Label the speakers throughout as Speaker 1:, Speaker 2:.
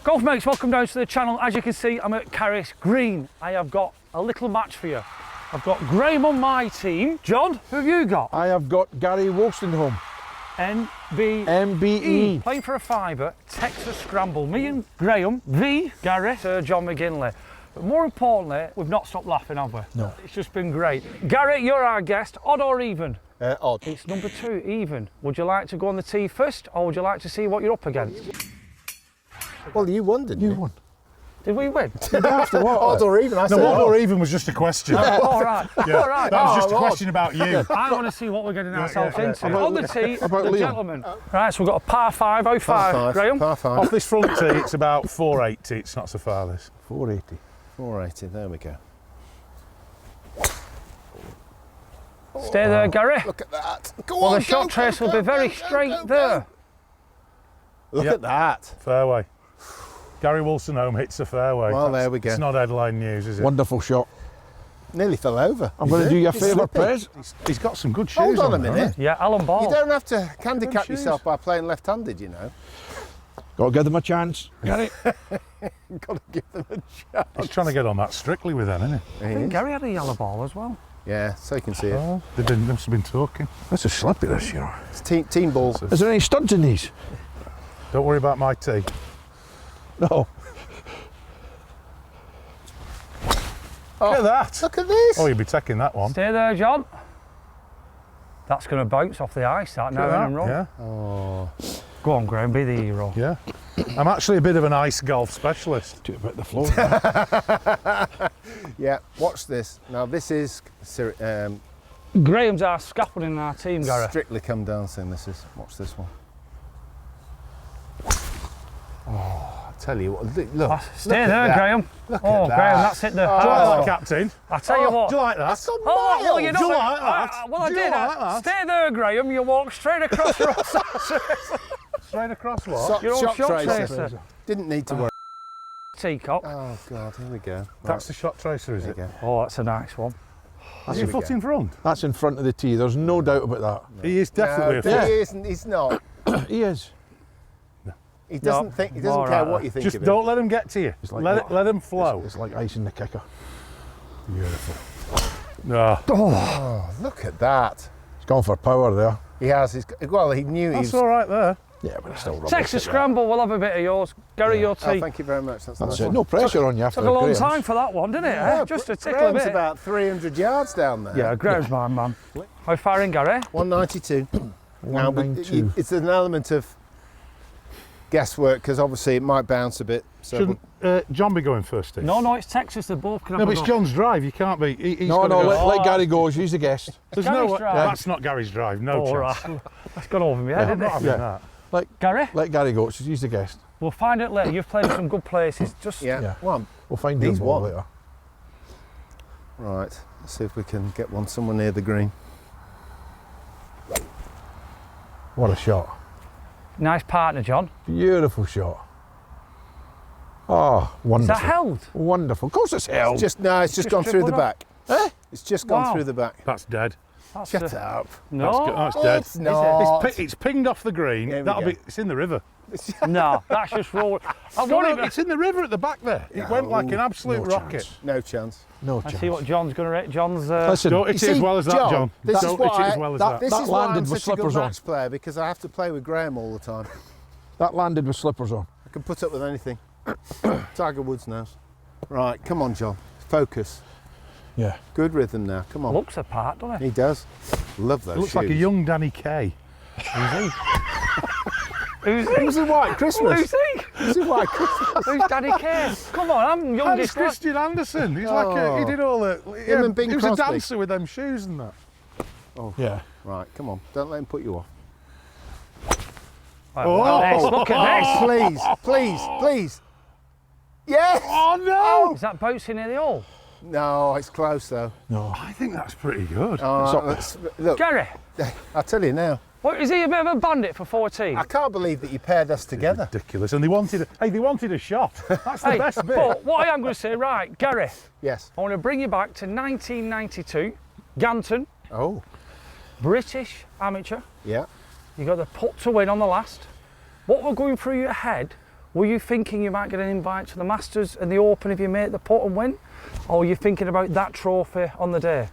Speaker 1: Golf mates, welcome down to the channel. As you can see, I'm at Carris Green. I have got a little match for you. I've got Graham on my team. John, who have you got?
Speaker 2: I have got Gary Wolstenholme.
Speaker 1: MBE. Playing for a fiver, Texas Scramble. Me and Graham, Gary, Sir John McGinley. But more importantly, we've not stopped laughing, have we?
Speaker 2: No.
Speaker 1: It's just been great. Gary, you're our guest. Odd or even?
Speaker 3: Odd.
Speaker 1: It's number 2, even. Would you like to go on the tee first, or would you like to see what you're up against?
Speaker 3: Well, you won, didn't you?
Speaker 2: You won.
Speaker 1: Did we win?
Speaker 3: After what? Odd or even? I said
Speaker 4: odd or even was just a question.
Speaker 1: All right.
Speaker 4: Yeah,
Speaker 1: All right.
Speaker 4: that was just a question about you.
Speaker 1: I want to see what we're getting ourselves into. On the tee, the
Speaker 2: Liam?
Speaker 1: gentleman. Right, so we've got a par 5, 05. Graham?
Speaker 3: Par 5.
Speaker 4: Off this front tee, it's about 480. It's not so far, this.
Speaker 2: 480.
Speaker 3: 480, there we go.
Speaker 1: Stay there, Gary.
Speaker 3: Look at that. Go
Speaker 1: Well,
Speaker 3: on,
Speaker 1: the shot trace will be very straight there.
Speaker 3: Look
Speaker 4: Yep.
Speaker 3: at that.
Speaker 4: Fairway. Gary Wolstenholme hits the fairway.
Speaker 3: Well, there we go.
Speaker 4: It's not headline news, is it?
Speaker 2: Wonderful shot.
Speaker 3: Nearly fell over.
Speaker 2: I'm going to do you a
Speaker 3: He's
Speaker 2: favour,
Speaker 3: slipping.
Speaker 2: Prez.
Speaker 4: He's got some good shoes
Speaker 3: Hold on a
Speaker 4: though,
Speaker 3: minute.
Speaker 1: Yeah, Alan Ball.
Speaker 3: You don't have to handicap
Speaker 4: shoes.
Speaker 3: yourself by playing left-handed, you know.
Speaker 2: Got to give them a chance. Gary.
Speaker 3: You've got to give them a chance.
Speaker 4: He's trying to get on that strictly with them, isn't he?
Speaker 1: I think Gary had a yellow ball as well.
Speaker 3: Yeah, so you can see it.
Speaker 4: Oh, they must have been talking.
Speaker 2: That's a slippy this year.
Speaker 3: It's team ball.
Speaker 2: Is there any studs in these?
Speaker 4: Don't worry about my tee.
Speaker 2: No.
Speaker 4: Look at that.
Speaker 3: Look at this.
Speaker 4: Oh, you'll be taking that one.
Speaker 1: Stay there, John. That's going to bounce off the ice, that now, and run.
Speaker 4: Yeah,
Speaker 3: Oh.
Speaker 1: Go on, Graham, be the hero.
Speaker 4: yeah. I'm actually a bit of an ice golf specialist.
Speaker 2: Do it about the floor.
Speaker 3: Yeah, watch this. Now, this is
Speaker 1: Graham's our scaffolding in our team, Gary.
Speaker 3: Strictly Come Dancing, this is. Watch this one. Oh, I tell you what, look.
Speaker 1: Stay there,
Speaker 3: that.
Speaker 1: Graham.
Speaker 3: Look
Speaker 1: Oh,
Speaker 3: at that.
Speaker 1: Graham, that's it there.
Speaker 4: Do you like
Speaker 3: Oh.
Speaker 4: that, Captain?
Speaker 1: I tell you what.
Speaker 4: Do you like that?
Speaker 3: That's a
Speaker 1: Oh, well,
Speaker 3: mile.
Speaker 1: you're
Speaker 4: Do you
Speaker 1: not.
Speaker 4: like that?
Speaker 1: Well, I
Speaker 4: Do you
Speaker 1: did.
Speaker 4: like that?
Speaker 1: Stay there, Graham. You walk straight across your
Speaker 4: Straight across what?
Speaker 1: your own
Speaker 3: Shot
Speaker 1: shot
Speaker 3: tracer.
Speaker 1: tracer.
Speaker 3: Didn't need to worry.
Speaker 1: Teacock.
Speaker 3: Oh, God, here we go.
Speaker 4: That's the shot tracer, is
Speaker 3: There
Speaker 4: it?
Speaker 3: you go.
Speaker 1: Oh, that's a nice one.
Speaker 4: Is
Speaker 3: Here
Speaker 4: he
Speaker 3: we
Speaker 4: foot
Speaker 3: go.
Speaker 4: in front?
Speaker 2: That's in front of the tee. There's no doubt about
Speaker 4: He is definitely a
Speaker 3: No,
Speaker 4: foot.
Speaker 3: he isn't. He's not.
Speaker 2: that. He is.
Speaker 3: He doesn't think. He doesn't
Speaker 1: all
Speaker 3: care
Speaker 1: right.
Speaker 3: what you think
Speaker 4: Just
Speaker 3: of him.
Speaker 4: don't let him get to you.
Speaker 2: It's like
Speaker 4: Let him flow.
Speaker 2: It's like ice in the kicker.
Speaker 4: Beautiful. No.
Speaker 3: Oh, look at that.
Speaker 2: He's gone for power there.
Speaker 3: He has. Well, he knew he
Speaker 4: That's
Speaker 3: was.
Speaker 4: all right there.
Speaker 2: Yeah, but it's still rubbish.
Speaker 1: Texas Scramble, we'll have a bit of yours. Gary, your
Speaker 3: Oh,
Speaker 1: tee.
Speaker 3: thank you very much. That's
Speaker 2: That's
Speaker 3: nice.
Speaker 2: it. No pressure on you after
Speaker 1: Took a long
Speaker 2: Graham's.
Speaker 1: time for that one, didn't it?
Speaker 3: Yeah,
Speaker 1: Just to tickle a
Speaker 3: Graham's
Speaker 1: bit.
Speaker 3: about 300 yards down there.
Speaker 1: Yeah, Graham's my man. How far in, Gary?
Speaker 3: 192. Now,
Speaker 2: 192.
Speaker 3: it's an element of guesswork because obviously it might bounce a bit. So
Speaker 4: Shouldn't John be going first, Steve?
Speaker 1: No, it's Texas. They both can have
Speaker 4: No,
Speaker 1: a
Speaker 4: but it's
Speaker 1: go.
Speaker 4: John's drive. You can't be. He's
Speaker 2: No,
Speaker 4: gotta
Speaker 2: no,
Speaker 4: go.
Speaker 2: let Gary go. He's the guest.
Speaker 4: There's
Speaker 1: Gary's
Speaker 4: no way.
Speaker 1: drive.
Speaker 4: That's not Gary's drive. No
Speaker 1: All
Speaker 4: chance.
Speaker 1: right. That's gone over me head,
Speaker 4: I'm
Speaker 1: didn't
Speaker 4: not
Speaker 1: it?
Speaker 4: having
Speaker 2: Yeah.
Speaker 4: that.
Speaker 1: Gary,
Speaker 2: Let Gary go. He's the guest.
Speaker 1: we'll find it later. You've played in some good places. Just
Speaker 3: yeah.
Speaker 2: Yeah.
Speaker 3: One.
Speaker 2: We'll find
Speaker 3: He's
Speaker 2: him all
Speaker 3: won.
Speaker 2: later.
Speaker 3: Right. Let's see if we can get one somewhere near the green.
Speaker 2: What a shot.
Speaker 1: nice partner, John.
Speaker 2: Beautiful shot. Oh,
Speaker 1: Is
Speaker 2: wonderful.
Speaker 1: that held?
Speaker 2: Wonderful. Of course it's held.
Speaker 3: It's just gone through the
Speaker 1: dribbled up.
Speaker 3: back. It's just gone
Speaker 1: Wow.
Speaker 3: through the back.
Speaker 4: That's dead.
Speaker 1: That's
Speaker 3: Shut up.
Speaker 1: No,
Speaker 4: That's dead.
Speaker 3: It's not.
Speaker 4: It's pinged off the green.
Speaker 3: Here we
Speaker 4: That'll
Speaker 3: go.
Speaker 4: be. It's in the river.
Speaker 1: no, that's just roll. I
Speaker 4: No,
Speaker 1: won't
Speaker 4: no,
Speaker 1: even.
Speaker 4: it's in the river at the back there. It went like an absolute
Speaker 2: no
Speaker 4: rocket.
Speaker 2: chance.
Speaker 3: No chance.
Speaker 2: No
Speaker 1: I
Speaker 2: chance.
Speaker 1: see what John's going to rate. John's.
Speaker 2: Listen,
Speaker 4: Don't hit
Speaker 3: You
Speaker 4: it as
Speaker 3: see,
Speaker 4: well as that, John.
Speaker 3: this is
Speaker 4: Don't
Speaker 3: why
Speaker 4: hit it as well as that.
Speaker 3: This
Speaker 2: That
Speaker 3: is why
Speaker 2: landed
Speaker 3: I'm
Speaker 2: with
Speaker 3: such a good
Speaker 2: slippers on.
Speaker 3: match player because I have to play with Graham all the time.
Speaker 2: that landed with slippers on.
Speaker 3: I can put up with anything. Tiger Woods knows. Right, come on, John. Focus.
Speaker 2: Yeah.
Speaker 3: Good rhythm now. Come on.
Speaker 1: looks apart, doesn't it?
Speaker 3: He does. Love those
Speaker 4: It looks
Speaker 3: shoes.
Speaker 4: like a young Danny Kaye.
Speaker 1: Who's
Speaker 3: It
Speaker 1: he?
Speaker 3: was a white Christmas.
Speaker 1: Who's he?
Speaker 3: It was a white Christmas.
Speaker 1: Who's Danny Kaye? Come on, I'm
Speaker 4: Hans
Speaker 1: youngest.
Speaker 4: Christian Andersen. He's like he did all the.
Speaker 3: Him and Bing
Speaker 4: he was a
Speaker 3: Crosby.
Speaker 4: dancer with them shoes and that.
Speaker 2: Yeah.
Speaker 3: Right, come on. Don't let him put you off.
Speaker 1: Look at this.
Speaker 3: Please, please, please. Yes!
Speaker 4: Oh no!
Speaker 1: Is that bouncing near the hole?
Speaker 3: No, it's close though.
Speaker 2: No.
Speaker 4: I think that's pretty good.
Speaker 3: Look,
Speaker 1: Gary,
Speaker 3: I'll tell you now.
Speaker 1: what, is he a bit of a bandit for 14?
Speaker 3: I can't believe that you paired us together.
Speaker 4: Ridiculous. And they wanted. They wanted a shot. That's the
Speaker 1: Hey,
Speaker 4: best bit.
Speaker 1: but what I am going to say, right, Gary,
Speaker 3: Yes.
Speaker 1: I want to bring you back to 1992, Ganton,
Speaker 3: Oh,
Speaker 1: British amateur.
Speaker 3: yeah.
Speaker 1: You got the putt to win on the last. What we're going through your head were you thinking you might get an invite to the Masters and the Open if you make the putt and win? Or were you thinking about that trophy on the day?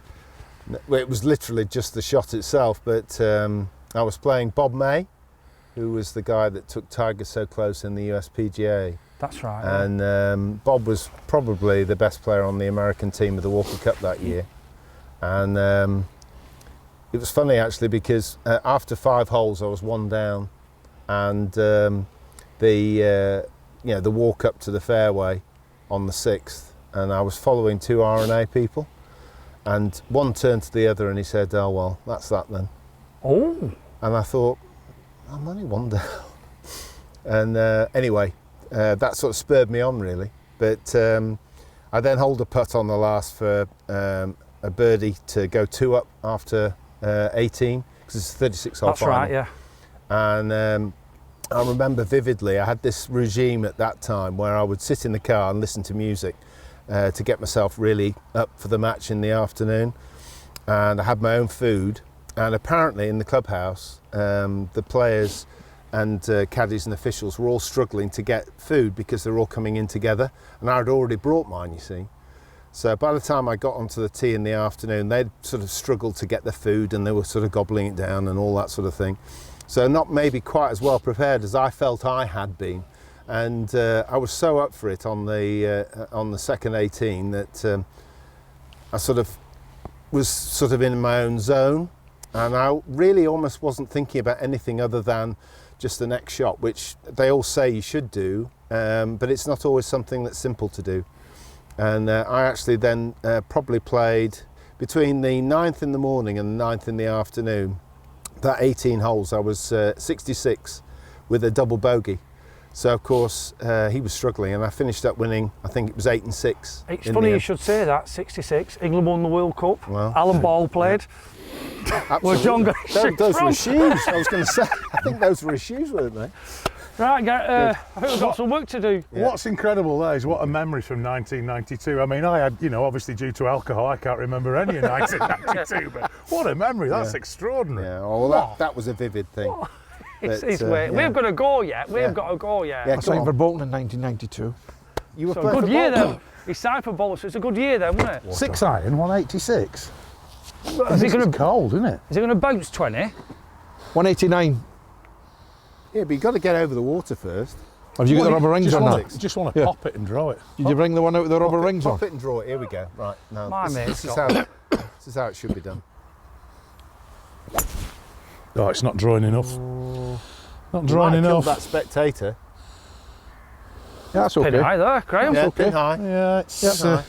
Speaker 3: Well, it was literally just the shot itself, but I was playing Bob May, who was the guy that took Tiger so close in the USPGA.
Speaker 1: That's right.
Speaker 3: And Bob was probably the best player on the American team of the Walker Cup that year. And it was funny actually because after 5 holes I was 1 down, and the walk up to the fairway on the 6th, and I was following 2 R&A people, and one turned to the other and he said, "Oh well, that's that then."
Speaker 1: Oh.
Speaker 3: And I thought, I'm only 1 down. And anyway, that sort of spurred me on really. But I then holed a putt on the last for a birdie to go 2 up after 18, because it's a 36-hole
Speaker 1: That's
Speaker 3: final.
Speaker 1: right, yeah.
Speaker 3: And I remember vividly, I had this regime at that time where I would sit in the car and listen to music to get myself really up for the match in the afternoon. And I had my own food. And apparently in the clubhouse, the players and caddies and officials were all struggling to get food because they're all coming in together. And I'd already brought mine, you see. So by the time I got onto the tee in the afternoon, they'd sort of struggled to get the food and they were sort of gobbling it down and all that sort of thing. So not maybe quite as well prepared as I felt I had been. And I was so up for it on the second 18 that I sort of was sort of in my own zone. And I really almost wasn't thinking about anything other than just the next shot, which they all say you should do, but it's not always something that's simple to do. And I actually then probably played between the 9th in the morning and the 9th in the afternoon. That 18 holes, I was 66 with a double bogey. So of course he was struggling, and I finished up winning. I think it was 8 and 6.
Speaker 1: It's funny you should say that. 66. England won the World Cup.
Speaker 3: Well,
Speaker 1: Alan Ball played. Well, John got
Speaker 3: those were shoes. I was going to say. I think those were his shoes, weren't they?
Speaker 1: Right, I think we've got some work to do.
Speaker 3: Yeah.
Speaker 4: What's incredible there is what a memory from 1992. I mean, I had, obviously due to alcohol, I can't remember any of 1992, but what a memory. That's extraordinary.
Speaker 3: Yeah, well, that was a vivid thing.
Speaker 1: It's
Speaker 3: But,
Speaker 1: way.
Speaker 3: yeah.
Speaker 1: We've got to go yet. We've
Speaker 3: Yeah.
Speaker 1: got to go yet.
Speaker 3: Yeah,
Speaker 2: I
Speaker 3: come
Speaker 2: signed
Speaker 3: on.
Speaker 2: for Bolton in 1992.
Speaker 3: You were
Speaker 1: So a
Speaker 3: playing
Speaker 1: good
Speaker 3: for
Speaker 1: year
Speaker 3: Bolton?
Speaker 1: then. He signed for Bolton, so it's a good year then, wasn't it?
Speaker 4: 6 iron, 186.
Speaker 1: Is he going
Speaker 4: It's
Speaker 1: to
Speaker 4: cold, isn't it?
Speaker 1: bounce 20?
Speaker 2: 189.
Speaker 3: Yeah, but you've got to get over the water first.
Speaker 2: Have you got the rubber rings
Speaker 4: just
Speaker 2: on
Speaker 4: want
Speaker 2: that?
Speaker 4: to, just want to
Speaker 2: Yeah.
Speaker 4: pop it and draw it.
Speaker 2: Did you bring the one out with the rubber rings on?
Speaker 3: Pop it and draw it. Here we go. Right, now
Speaker 1: My mate's
Speaker 3: this
Speaker 1: got-
Speaker 3: is how it should be done.
Speaker 4: Oh, it's not drawing enough. Not
Speaker 3: You
Speaker 4: drawing
Speaker 3: might have
Speaker 4: enough.
Speaker 3: killed that spectator.
Speaker 2: Yeah, that's
Speaker 1: Pin
Speaker 2: okay.
Speaker 1: high there, Graham.
Speaker 3: Yeah,
Speaker 2: okay.
Speaker 3: pin high.
Speaker 4: Yeah, it's
Speaker 3: Yep.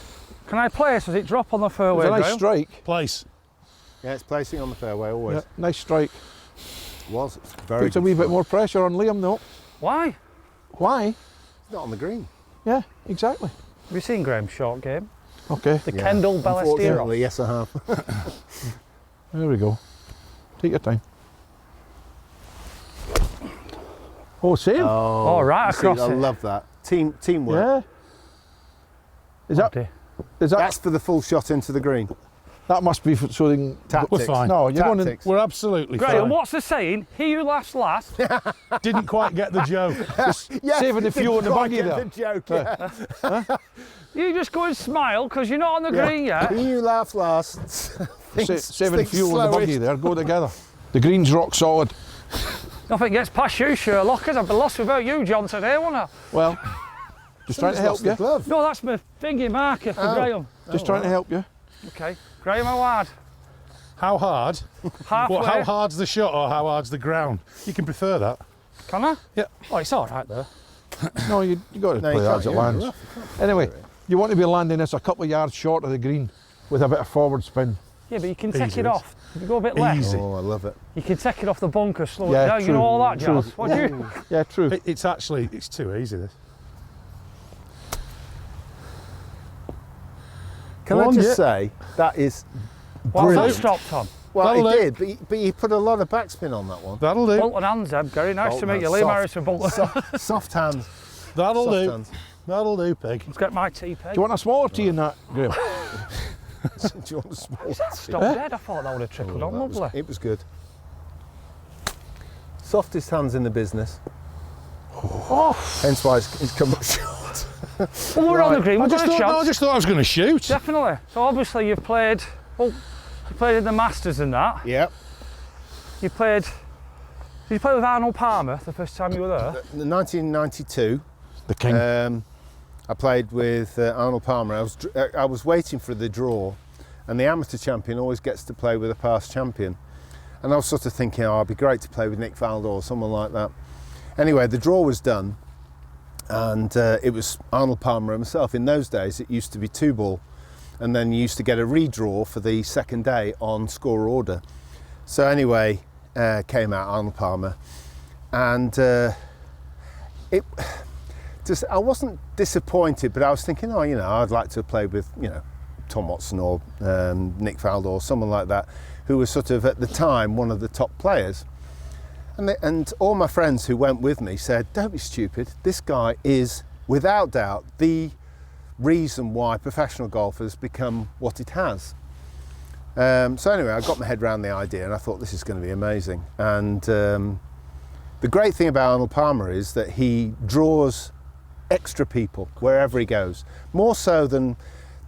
Speaker 1: Can I place? Does it drop on the
Speaker 2: It's
Speaker 1: fairway,
Speaker 2: a nice
Speaker 1: Graham?
Speaker 2: strike.
Speaker 4: place.
Speaker 3: Yeah, it's placing on the fairway always.
Speaker 2: Yeah, nice strike.
Speaker 3: Was. It's very
Speaker 2: Puts a
Speaker 3: good
Speaker 2: wee bit
Speaker 3: fun.
Speaker 2: more pressure on Liam though.
Speaker 1: Why?
Speaker 2: Why?
Speaker 3: It's not on the green.
Speaker 2: Yeah, exactly.
Speaker 1: Have you seen Graham's short game?
Speaker 2: Okay,
Speaker 1: The
Speaker 3: Yeah.
Speaker 1: Kendall Ballesteros.
Speaker 3: Unfortunately, yes, I have.
Speaker 2: there we go. Take your time. Oh, same.
Speaker 1: Oh, right
Speaker 3: you see,
Speaker 1: across
Speaker 3: I
Speaker 1: it.
Speaker 3: love that. Teamwork.
Speaker 2: Yeah. Is
Speaker 1: Oh,
Speaker 2: that?
Speaker 1: dear.
Speaker 2: Is that?
Speaker 3: That's for the full shot into the green.
Speaker 2: That must be so they can.
Speaker 3: Tactics.
Speaker 4: We're fine.
Speaker 2: No, you're going to.
Speaker 3: Tactics.
Speaker 4: We're absolutely
Speaker 1: Graham,
Speaker 4: fine.
Speaker 1: what's the saying? He who laughs last.
Speaker 4: Didn't quite get the joke.
Speaker 3: Yes,
Speaker 2: saving the fuel in the
Speaker 3: didn't
Speaker 2: buggy
Speaker 3: quite get
Speaker 2: there.
Speaker 3: the joke, yeah.
Speaker 1: You just go and smile because you're not on the green yet.
Speaker 3: He who laughs last.
Speaker 2: Saving
Speaker 3: thinks
Speaker 2: fuel in the buggy
Speaker 3: slowest.
Speaker 2: there, go together. The green's rock solid.
Speaker 1: Nothing gets past you, Sherlock, because I've been lost without you, John, today, won't I?
Speaker 2: Well, just trying to
Speaker 3: Somebody's
Speaker 2: help
Speaker 3: lost the
Speaker 2: you.
Speaker 3: glove.
Speaker 1: No, that's my thingy marker for
Speaker 3: Oh.
Speaker 1: Graham.
Speaker 2: Just trying to help you.
Speaker 1: Okay. Graham, how hard?
Speaker 4: How hard?
Speaker 1: Halfway.
Speaker 4: What, how hard's the shot or how hard's the ground? You can prefer that.
Speaker 1: Can I?
Speaker 4: Yeah.
Speaker 1: Oh, it's all right there.
Speaker 2: No, you got to
Speaker 3: No,
Speaker 2: play
Speaker 3: you
Speaker 2: that
Speaker 3: can't,
Speaker 2: as it
Speaker 3: you're in
Speaker 2: lands.
Speaker 3: the rough.
Speaker 2: Anyway, you want to be landing this a couple of yards short of the green with a bit of forward spin.
Speaker 1: Yeah, but you can take
Speaker 4: Easy.
Speaker 1: it off. If you go a bit left,
Speaker 4: Easy.
Speaker 3: Oh, I love it.
Speaker 1: you can take it off the bunker, slow
Speaker 2: Yeah,
Speaker 1: it down. You
Speaker 2: true,
Speaker 1: know all that
Speaker 2: true.
Speaker 1: jazz. What do you?
Speaker 2: Yeah, true.
Speaker 4: It's too easy, this.
Speaker 3: Can
Speaker 4: Go
Speaker 3: I
Speaker 4: on,
Speaker 3: just
Speaker 4: yeah.
Speaker 3: say, that is
Speaker 1: What's that
Speaker 3: brilliant.
Speaker 1: stopped on?
Speaker 3: Well,
Speaker 4: That'll
Speaker 3: he
Speaker 4: do.
Speaker 3: did, but he put a lot of backspin on that one.
Speaker 4: That'll do.
Speaker 1: Bolton hands, Eb. Gary, nice to
Speaker 3: Bolton
Speaker 1: meet you.
Speaker 3: hands,
Speaker 1: Liam
Speaker 3: soft.
Speaker 1: Harris from Bolton.
Speaker 3: Soft hands.
Speaker 4: That'll
Speaker 3: Soft
Speaker 4: do.
Speaker 3: hands.
Speaker 4: That'll do, pig.
Speaker 1: Let's get my tea, Peg.
Speaker 2: Do you want a smaller tee in that, Graham?
Speaker 3: Do you want a small?
Speaker 1: Stop dead. I thought that would have trickled on. Lovely.
Speaker 3: It was good. Softest hands in the business.
Speaker 1: Oh,
Speaker 3: Hence why it's come up short.
Speaker 1: well, we're on the green.
Speaker 4: I
Speaker 1: We've
Speaker 4: just,
Speaker 1: got a
Speaker 4: thought,
Speaker 1: chance.
Speaker 4: I just thought I was going to shoot.
Speaker 1: Definitely. So obviously you've played. Well, you played in the Masters and that.
Speaker 3: Yep.
Speaker 1: You played. Did you play with Arnold Palmer the first time you were there?
Speaker 3: In 1992,
Speaker 2: The king.
Speaker 3: I played with Arnold Palmer. I was waiting for the draw, and the amateur champion always gets to play with a past champion. And I was sort of thinking, oh, it'd be great to play with Nick Faldo or someone like that. Anyway, the draw was done, and it was Arnold Palmer himself. In those days, it used to be 2-ball, and then you used to get a redraw for the second day on score order. So anyway, came out Arnold Palmer, and I wasn't disappointed, but I was thinking, oh, I'd like to play with, Tom Watson or Nick Faldo or someone like that, who was sort of at the time one of the top players. And all my friends who went with me said, don't be stupid, this guy is without doubt the reason why professional golf has become what it has. So anyway, I got my head around the idea and I thought this is going to be amazing. And the great thing about Arnold Palmer is that he draws extra people wherever he goes, more so than,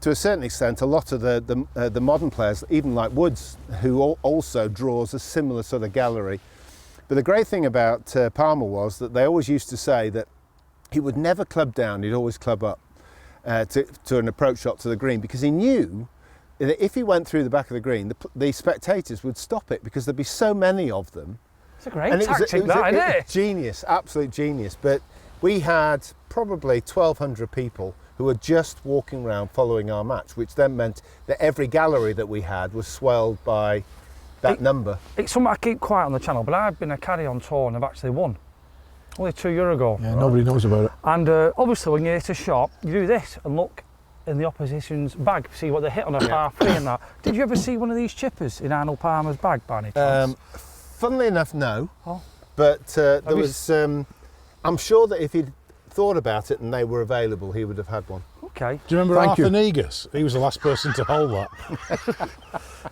Speaker 3: to a certain extent, a lot of the modern players, even like Woods, who also draws a similar sort of gallery. But the great thing about Palmer was that they always used to say that he would never club down, he'd always club up to an approach shot to the green, because he knew that if he went through the back of the green, the spectators would stop it because there'd be so many of them.
Speaker 1: It's a great tactic, isn't it?
Speaker 3: Genius, absolute genius. But we had probably 1,200 people who were just walking around following our match, which then meant that every gallery that we had was swelled by that number.
Speaker 1: It's something I keep quiet on the channel, but I've been a caddy on tour and I've actually won. Only 2 years ago.
Speaker 2: Yeah, nobody knows about it.
Speaker 1: And obviously when you hit a shot, you do this and look in the opposition's bag, see what they hit on a par 3 and that. Did you ever see one of these chippers in Arnold Palmer's bag by any chance?
Speaker 3: Funnily enough, no.
Speaker 1: Oh.
Speaker 3: But there was, I'm sure that if he'd thought about it and they were available, he would have had one.
Speaker 1: Okay.
Speaker 4: Do you remember
Speaker 2: Thank
Speaker 4: Arthur
Speaker 2: you.
Speaker 4: Negus? He was the last person to hold that.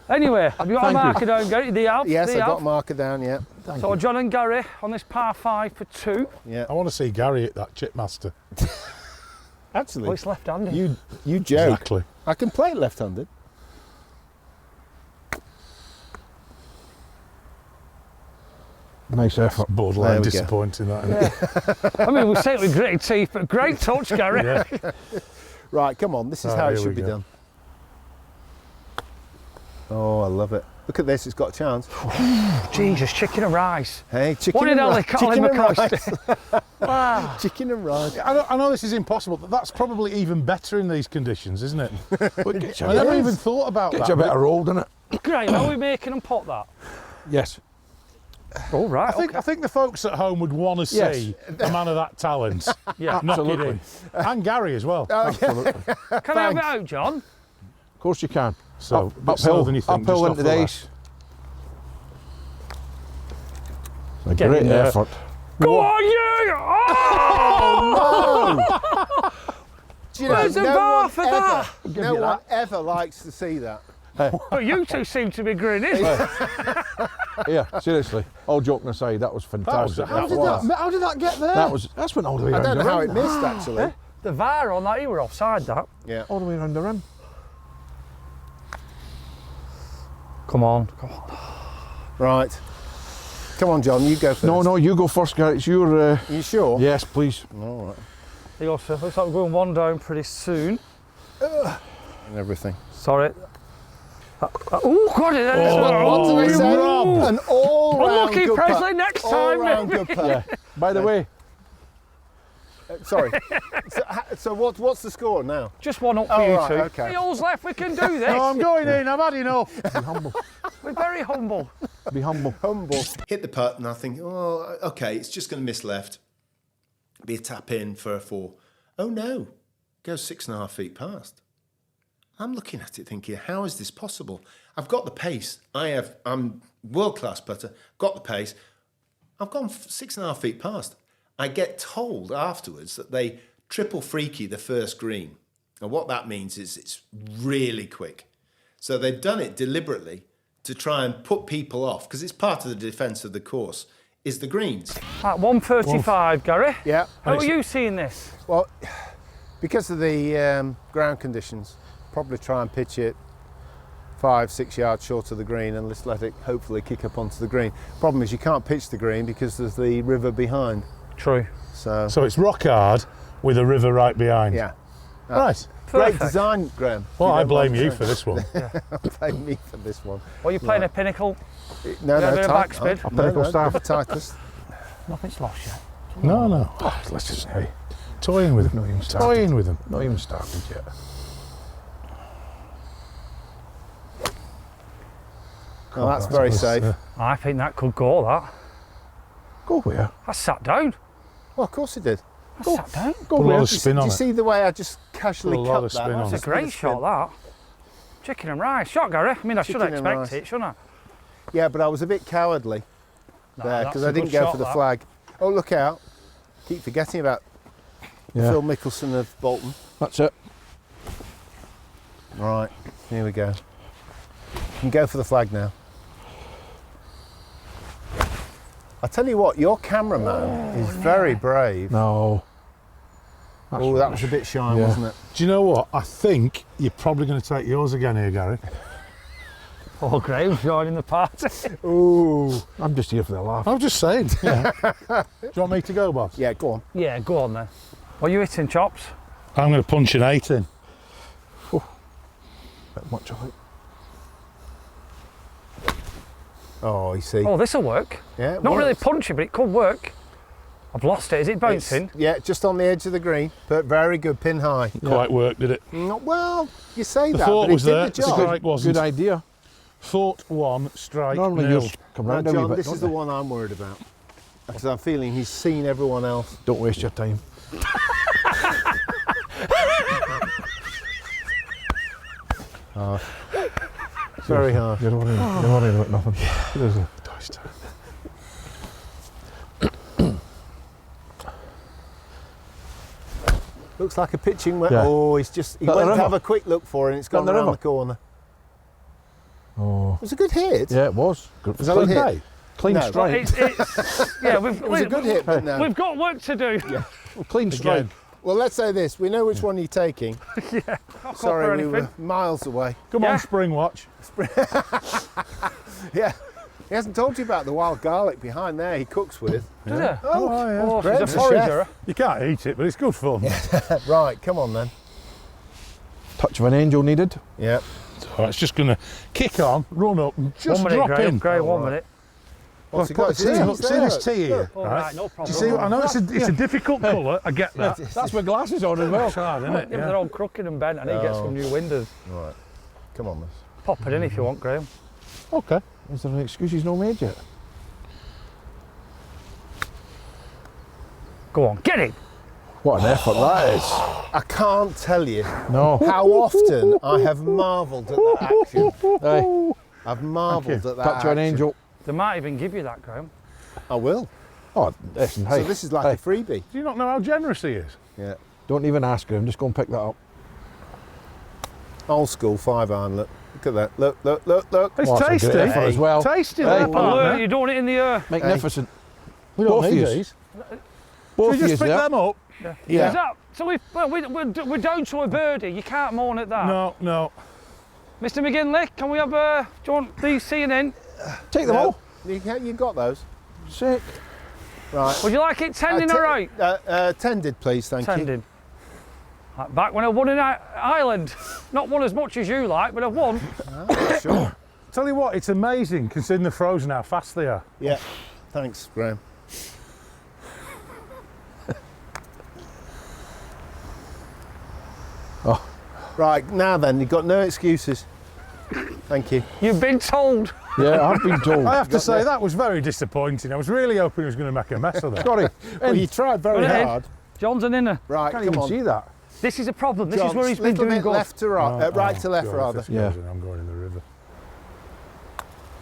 Speaker 1: Anyway, have you got a marker down, Gary? The Alp?
Speaker 3: Yes,
Speaker 1: the
Speaker 3: I got
Speaker 1: Alp?
Speaker 3: a marker down, yeah.
Speaker 1: So John and Gary on this par 5 for 2.
Speaker 3: Yeah.
Speaker 4: I want to see Gary at that chip master.
Speaker 3: Actually,
Speaker 1: Oh, it's left-handed.
Speaker 3: you joke.
Speaker 4: Exactly.
Speaker 3: I can play it left-handed.
Speaker 2: Nice effort.
Speaker 3: There
Speaker 4: Borderline
Speaker 3: we go.
Speaker 4: disappointing, that, isn't it?
Speaker 1: I mean, we say it with great teeth, but great touch, Gary.
Speaker 4: Yeah.
Speaker 3: Right, come on, this is
Speaker 4: Oh,
Speaker 3: how it
Speaker 4: here
Speaker 3: should
Speaker 4: we
Speaker 3: be
Speaker 4: go.
Speaker 3: done. Oh, I love it. Look at this, it's got a chance.
Speaker 1: Jesus, chicken and rice.
Speaker 3: Hey, chicken
Speaker 1: What did
Speaker 3: and
Speaker 1: Ellie
Speaker 3: rice.
Speaker 1: call him
Speaker 3: Chicken and
Speaker 1: across?
Speaker 3: rice.
Speaker 1: Wow.
Speaker 3: Chicken and rice.
Speaker 4: I know this is impossible, but that's probably even better in these conditions, isn't it?
Speaker 2: But it gets you
Speaker 4: I
Speaker 2: a
Speaker 4: never
Speaker 2: bit-
Speaker 4: even thought about
Speaker 2: gets
Speaker 4: that.
Speaker 2: you a bit of roll, doesn't it?
Speaker 1: Great, are we making them pot that?
Speaker 2: Yes.
Speaker 1: All right,
Speaker 4: I think the folks at home would want to
Speaker 2: Yes.
Speaker 4: see a man of that talent
Speaker 1: Yeah.
Speaker 4: knock it
Speaker 2: Absolutely.
Speaker 4: in. And Gary as well.
Speaker 2: Absolutely.
Speaker 1: Can I have it out, John?
Speaker 2: Of course you can.
Speaker 4: So, a bit slower
Speaker 2: uphill,
Speaker 4: than you think,
Speaker 2: uphill
Speaker 4: just off
Speaker 2: into
Speaker 4: the
Speaker 2: the
Speaker 4: left.
Speaker 2: ice. It's a
Speaker 1: Get
Speaker 2: great
Speaker 1: in there.
Speaker 2: effort.
Speaker 1: Go on, you! Oh!
Speaker 3: Do you know,
Speaker 1: Where's the
Speaker 3: no
Speaker 1: bar
Speaker 3: one
Speaker 1: for
Speaker 3: ever,
Speaker 1: that?
Speaker 3: no one ever likes to see that.
Speaker 1: Well, you two seem to be grinning.
Speaker 2: Yeah, seriously. All joking aside, that was fantastic.
Speaker 4: How did that get there?
Speaker 2: That's went all the way
Speaker 3: I
Speaker 2: around
Speaker 3: don't know
Speaker 2: the
Speaker 3: how
Speaker 2: rim.
Speaker 3: it missed, actually.
Speaker 1: The VAR on that, you were offside, that.
Speaker 3: Yeah.
Speaker 2: All the way around the rim.
Speaker 1: Come on, come on.
Speaker 3: Right. Come on, John, you go first.
Speaker 2: No, you go first, Gary. It's your...
Speaker 3: Are you sure?
Speaker 2: Yes, please.
Speaker 3: All right.
Speaker 1: There you go, sir. Looks like we're going one down pretty soon.
Speaker 3: And everything.
Speaker 1: Sorry. Oh, God, it is.
Speaker 3: What do they say? An all-round
Speaker 1: Unlucky
Speaker 3: good putt.
Speaker 1: Presley, next time,
Speaker 3: All-round
Speaker 1: maybe.
Speaker 3: good putt.
Speaker 2: Yeah. By the way,
Speaker 3: Sorry. So what's the score now?
Speaker 1: Just one up for
Speaker 3: Oh,
Speaker 1: you
Speaker 3: right,
Speaker 1: two.
Speaker 3: okay.
Speaker 1: 3 holes left, we can do this.
Speaker 4: No, I'm going in, I've had enough.
Speaker 2: be humble.
Speaker 1: We're very humble.
Speaker 2: Be humble.
Speaker 3: Humble.
Speaker 5: Hit the putt and I think, oh, okay, it's just going to miss left. Be a tap in for a 4. Oh no, goes 6.5 feet past. I'm looking at it thinking, how is this possible? I've got the pace. I'm world-class putter, got the pace. I've gone 6.5 feet past. I get told afterwards that they triple freaky the first green. And what that means is it's really quick. So they've done it deliberately to try and put people off, because it's part of the defence of the course. is the greens.
Speaker 1: At 135, Gary.
Speaker 3: Yeah.
Speaker 1: How are you seeing this?
Speaker 3: Well, because of the ground conditions, probably try and pitch it 5-6 yards short of the green and just let it hopefully kick up onto the green. Problem is you can't pitch the green because there's the river behind.
Speaker 1: True.
Speaker 3: So
Speaker 4: it's rock hard with a river right behind.
Speaker 3: yeah.
Speaker 4: Right.
Speaker 3: Great
Speaker 1: Perfect.
Speaker 3: design, Graham.
Speaker 4: Well,
Speaker 3: You
Speaker 4: I
Speaker 3: don't
Speaker 4: blame
Speaker 3: mind
Speaker 4: you
Speaker 3: saying.
Speaker 4: for this one.
Speaker 3: Blame me for this one.
Speaker 1: Well, you're playing a pinnacle.
Speaker 3: No,
Speaker 1: Yeah, a bit of
Speaker 3: tight-
Speaker 1: backspin.
Speaker 3: no,
Speaker 2: Pinnacle
Speaker 3: no,
Speaker 2: staff.
Speaker 3: the tightest.
Speaker 1: Nothing's lost yet.
Speaker 4: No, no. Oh, let's just toying with them.
Speaker 2: Not even started.
Speaker 4: Toying with them.
Speaker 2: Not even started yet.
Speaker 3: Oh, that's very safe.
Speaker 1: I think that could go, that.
Speaker 2: Go where?
Speaker 1: I sat down.
Speaker 3: Well, of course it did.
Speaker 1: I sat down.
Speaker 2: Go
Speaker 4: Put a lot
Speaker 2: where?
Speaker 4: of spin
Speaker 3: Do
Speaker 4: on
Speaker 3: you
Speaker 4: it.
Speaker 3: see the way I just casually
Speaker 4: Put a lot
Speaker 3: cut
Speaker 4: of spin
Speaker 3: that?
Speaker 4: on it.
Speaker 1: It's a
Speaker 3: Just with
Speaker 1: great
Speaker 3: spin.
Speaker 1: shot, that. Chicken and rice. Shot, Gary. I mean, I should
Speaker 3: Chicken and
Speaker 1: expect
Speaker 3: rice.
Speaker 1: it, shouldn't I?
Speaker 3: Yeah, but I was a bit cowardly
Speaker 1: Nah,
Speaker 3: there
Speaker 1: that's
Speaker 3: because
Speaker 1: a
Speaker 3: I didn't
Speaker 1: good
Speaker 3: go
Speaker 1: shot,
Speaker 3: for the
Speaker 1: that.
Speaker 3: flag. Oh, look out. Keep forgetting about
Speaker 2: Yeah,
Speaker 3: Phil Mickelson of Bolton.
Speaker 2: that's it.
Speaker 3: Right, here we go. You can go for the flag now. I tell you what, your cameraman is very brave.
Speaker 2: No.
Speaker 3: Oh, that was a bit shy,
Speaker 2: Yeah.
Speaker 3: wasn't it?
Speaker 4: Do you know what? I think you're probably going to take yours again here, Gary.
Speaker 1: Oh, Graham's joining the party.
Speaker 3: Ooh.
Speaker 2: I'm just here for the laugh.
Speaker 4: I'm just saying. Yeah. Do you want me to go, boss?
Speaker 3: Yeah, go on.
Speaker 1: Yeah, go on then. What are you hitting, Chops?
Speaker 4: I'm going to punch an 8 in.
Speaker 2: Bit much of it.
Speaker 3: Oh, you see.
Speaker 1: Oh, this'll work.
Speaker 3: Yeah, it
Speaker 1: Not really
Speaker 3: works.
Speaker 1: punchy, but it could work. I've lost it. Is it
Speaker 3: It's-
Speaker 1: bouncing?
Speaker 3: Yeah, just on the edge of the green, but very good, pin high.
Speaker 4: Quite worked, did it?
Speaker 3: Well, you say
Speaker 4: The
Speaker 3: that,
Speaker 4: thought
Speaker 3: but it
Speaker 4: was
Speaker 3: did
Speaker 4: there,
Speaker 3: the
Speaker 4: the
Speaker 3: job.
Speaker 4: strike wasn't.
Speaker 2: Good idea.
Speaker 4: Thought 1, strike
Speaker 2: Normally
Speaker 4: nil.
Speaker 2: yours come
Speaker 3: Now,
Speaker 2: round a wee
Speaker 3: John,
Speaker 2: bit,
Speaker 3: this
Speaker 2: don't
Speaker 3: is the
Speaker 2: they?
Speaker 3: one I'm worried about. Because I'm feeling he's seen everyone else.
Speaker 2: Don't waste your time.
Speaker 3: Very hard.
Speaker 2: You're worrying about nothing. There's a-
Speaker 3: Looks like a pitching.
Speaker 2: Yeah.
Speaker 3: Oh, he
Speaker 2: That
Speaker 3: went
Speaker 2: the
Speaker 3: to
Speaker 2: river?
Speaker 3: have a quick look for it and it's
Speaker 2: That
Speaker 3: gone
Speaker 2: the
Speaker 3: around
Speaker 2: river?
Speaker 3: the corner.
Speaker 2: Oh.
Speaker 3: It was a good hit.
Speaker 2: Yeah, it was. Good.
Speaker 3: Was that a
Speaker 2: Clean,
Speaker 3: hit?
Speaker 2: clean
Speaker 3: No.
Speaker 2: strike.
Speaker 1: It's yeah,
Speaker 3: It was a good hit, but no.
Speaker 1: We've got work to do.
Speaker 2: Clean strike.
Speaker 3: Well, let's say this. We know which one you're taking.
Speaker 1: Not
Speaker 3: Sorry,
Speaker 1: for
Speaker 3: we
Speaker 1: anything.
Speaker 3: were miles away.
Speaker 4: Come
Speaker 1: Yeah.
Speaker 4: on, Spring Watch.
Speaker 3: Yeah. He hasn't told you about the wild garlic behind there he cooks with.
Speaker 1: Does it?
Speaker 3: Oh,
Speaker 1: Oh,
Speaker 3: Graham's
Speaker 1: she's a
Speaker 3: a chef.
Speaker 1: forager.
Speaker 4: You can't eat it, but it's good fun.
Speaker 3: Right, come on then.
Speaker 2: Touch of an angel needed.
Speaker 3: Yeah.
Speaker 4: So it's just going to kick on, run up, and just
Speaker 1: 1 minute,
Speaker 4: drop
Speaker 1: Graham.
Speaker 4: in.
Speaker 1: Graham,
Speaker 3: All
Speaker 1: 1
Speaker 3: right.
Speaker 1: minute.
Speaker 3: What's he
Speaker 4: Put
Speaker 3: got?
Speaker 4: the tea, look,
Speaker 3: He's
Speaker 4: see
Speaker 3: there.
Speaker 4: this tea here,
Speaker 1: All
Speaker 4: right?
Speaker 1: right, no
Speaker 4: Do
Speaker 1: problem.
Speaker 4: you see? I know it's a difficult colour. I get that.
Speaker 2: That's with glasses on as well.
Speaker 4: It's hard, isn't it?
Speaker 1: Yeah, but they're all crooked and bent. I need to get some new windows.
Speaker 3: Right. Come on then.
Speaker 1: Pop it in if you want, Graham.
Speaker 4: Okay.
Speaker 2: Is there an excuse he's not made yet?
Speaker 1: Go on, get it.
Speaker 2: What an effort that is.
Speaker 3: I can't tell you
Speaker 2: No.
Speaker 3: how often I have marvelled at that action.
Speaker 2: Hey,
Speaker 3: I've marvelled at that
Speaker 2: touch of an
Speaker 3: action.
Speaker 2: angel.
Speaker 1: They might even give you that, Graham.
Speaker 3: I will.
Speaker 2: Oh, listen, hey.
Speaker 3: So this is like
Speaker 2: hey,
Speaker 3: a freebie.
Speaker 4: Do you not know how generous he is?
Speaker 3: Yeah.
Speaker 2: Don't even ask him, just go and pick that up.
Speaker 3: Old school 5-iron. Look at that. Look, look, look, look.
Speaker 4: It's
Speaker 2: Well, that's a
Speaker 4: tasty.
Speaker 2: good effort as well.
Speaker 4: Tasty,
Speaker 2: Hey.
Speaker 4: that
Speaker 1: Alert,
Speaker 4: partner.
Speaker 1: you're doing it in the air.
Speaker 2: Magnificent.
Speaker 4: We don't
Speaker 2: Both of
Speaker 4: need
Speaker 2: yous.
Speaker 4: these.
Speaker 2: Both
Speaker 4: We
Speaker 2: of
Speaker 4: just
Speaker 2: yous
Speaker 4: pick
Speaker 2: there.
Speaker 4: them up.
Speaker 3: Yeah.
Speaker 1: Is that, so we're down to a birdie. You can't moan at that.
Speaker 4: No, no.
Speaker 1: Mr. McGinley, can we have do you want these seeing in?
Speaker 2: Take them
Speaker 3: No.
Speaker 2: all.
Speaker 3: You got those?
Speaker 2: Sick.
Speaker 3: Right.
Speaker 1: Would you like it tending all right?
Speaker 3: Tended, please, thank you.
Speaker 1: Tending. Like back when I won in Ireland. Not won as much as you like, but I won.
Speaker 3: Sure.
Speaker 4: Tell you what, it's amazing considering they're frozen how fast they are.
Speaker 3: Yeah. Thanks, Graham.
Speaker 2: Oh.
Speaker 3: Right, now then, you've got no excuses. Thank you.
Speaker 1: You've been told.
Speaker 2: Yeah, I've been told.
Speaker 4: I have to say, that was very disappointing. I was really hoping he was going to make a mess of that.
Speaker 2: Sorry.
Speaker 3: Well, you tried very
Speaker 1: Go ahead.
Speaker 3: hard.
Speaker 1: John's an inner.
Speaker 3: Right,
Speaker 2: Can't
Speaker 3: come
Speaker 2: even
Speaker 3: on.
Speaker 2: see that.
Speaker 1: This is a problem. This
Speaker 3: John,
Speaker 1: is where he's been
Speaker 3: little
Speaker 1: doing
Speaker 3: bit
Speaker 1: good.
Speaker 3: left to right, right to left
Speaker 4: God, if
Speaker 3: rather.
Speaker 4: this
Speaker 2: Yeah.
Speaker 4: goes in, I'm going in the river.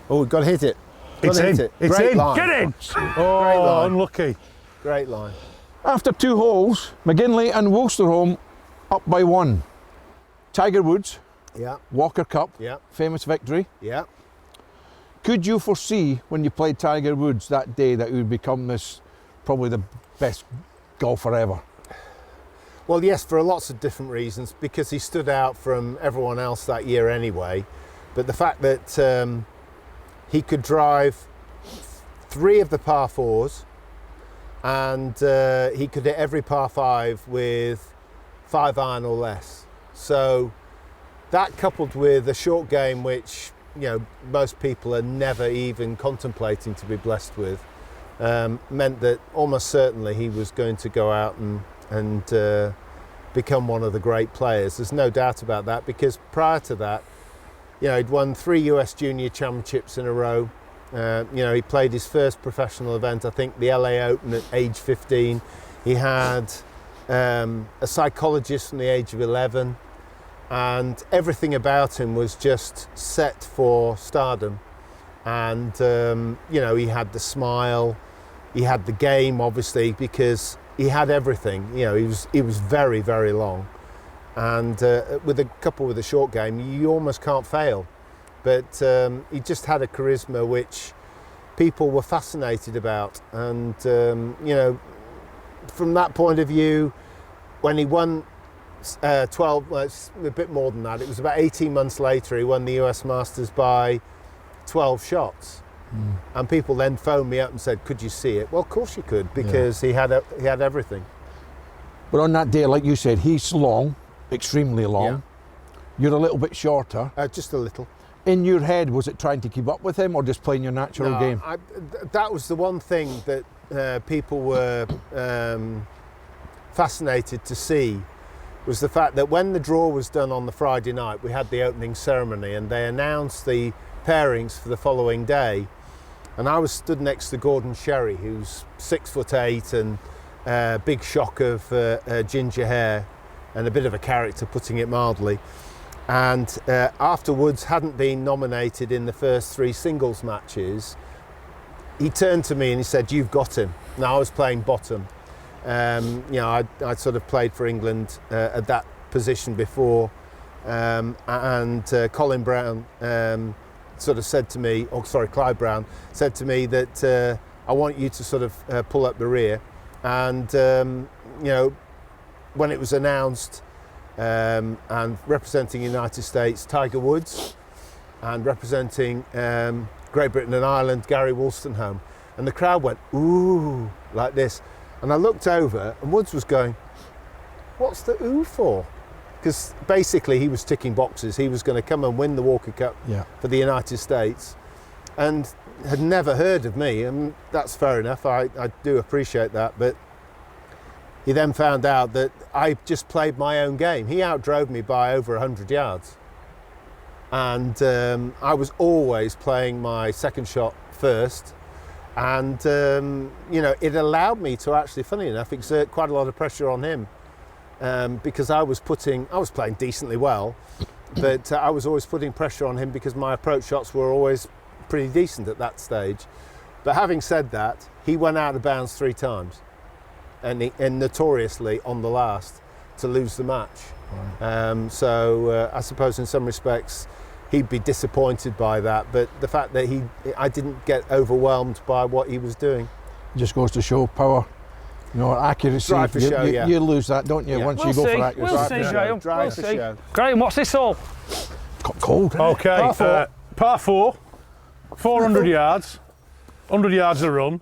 Speaker 3: Oh, we've got to hit it. Got
Speaker 4: It's
Speaker 3: to hit
Speaker 4: in.
Speaker 3: it.
Speaker 4: It's
Speaker 3: Great
Speaker 4: in.
Speaker 3: line.
Speaker 1: Get in.
Speaker 4: Oh,
Speaker 3: line.
Speaker 4: unlucky.
Speaker 3: Great line.
Speaker 2: After 2 holes, McGinley and Wolstenholme up by 1. Tiger Woods,
Speaker 3: Yeah,
Speaker 2: Walker Cup,
Speaker 3: yeah,
Speaker 2: famous victory.
Speaker 3: yeah.
Speaker 2: Could you foresee when you played Tiger Woods that day that he would become this, probably the best golfer ever?
Speaker 3: Well, yes, for lots of different reasons, because he stood out from everyone else that year anyway. But the fact that he could drive 3 of the par 4s, and he could hit every par 5 with 5 iron or less. So that, coupled with a short game, which most people are never even contemplating to be blessed with, meant that almost certainly he was going to go out and become one of the great players. There's no doubt about that, because prior to that, he'd won 3 US Junior Championships in a row. He played his first professional event, I think the LA Open, at age 15. He had a psychologist from the age of 11, and everything about him was just set for stardom. And he had the smile, he had the game, obviously, because he had everything. He was very, very long, and with a short game, you almost can't fail. But he just had a charisma which people were fascinated about. And, from that point of view, when he won 12, well, it's a bit more than that, it was about 18 months later, he won the US Masters by 12 shots. And people then phoned me up and said, could you see it? Well, of course you could, because he had everything.
Speaker 2: But on that day, like you said, he's long, extremely long.
Speaker 3: Yeah.
Speaker 2: You're a little bit shorter.
Speaker 3: Just a little.
Speaker 2: In your head, was it trying to keep up with him or just playing your natural game?
Speaker 3: That was the one thing that people were fascinated to see, was the fact that when the draw was done on the Friday night, we had the opening ceremony and they announced the pairings for the following day. And I was stood next to Gordon Sherry, who's 6'8" and big shock of ginger hair and a bit of a character, putting it mildly. And afterwards, hadn't been nominated in the first 3 singles matches. He turned to me and he said, "You've got him." Now, I was playing bottom. I'd sort of played for England at that position before, and Colin Brown sort of said to me, Clive Brown said to me that I want you to sort of pull up the rear. And when it was announced, and representing the United States, Tiger Woods, and representing Great Britain and Ireland, Gary Wolstenholme, and the crowd went ooh like this, and I looked over and Woods was going, what's the ooh for? Because basically he was ticking boxes. He was going to come and win the Walker Cup for the United States, and had never heard of me, and that's fair enough, I do appreciate that. But he then found out that I just played my own game. He outdrove me by over 100 yards. And I was always playing my second shot first. And, it allowed me to actually, funny enough, exert quite a lot of pressure on him. Because I was playing decently well, but I was always putting pressure on him because my approach shots were always pretty decent at that stage. But having said that, he went out of bounds 3 times. And notoriously on the last to lose the match. So I suppose in some respects he'd be disappointed by that, but the fact that I didn't get overwhelmed by what he was doing.
Speaker 2: Just goes to show power, accuracy.
Speaker 3: Drive for show,
Speaker 2: you lose that, don't you, once you go for accuracy.
Speaker 1: We'll see, Graham.
Speaker 3: Drive for show.
Speaker 1: Graham, what's this all?
Speaker 2: Got cold.
Speaker 4: Okay, par 4, 400 yards, 100 yards a run.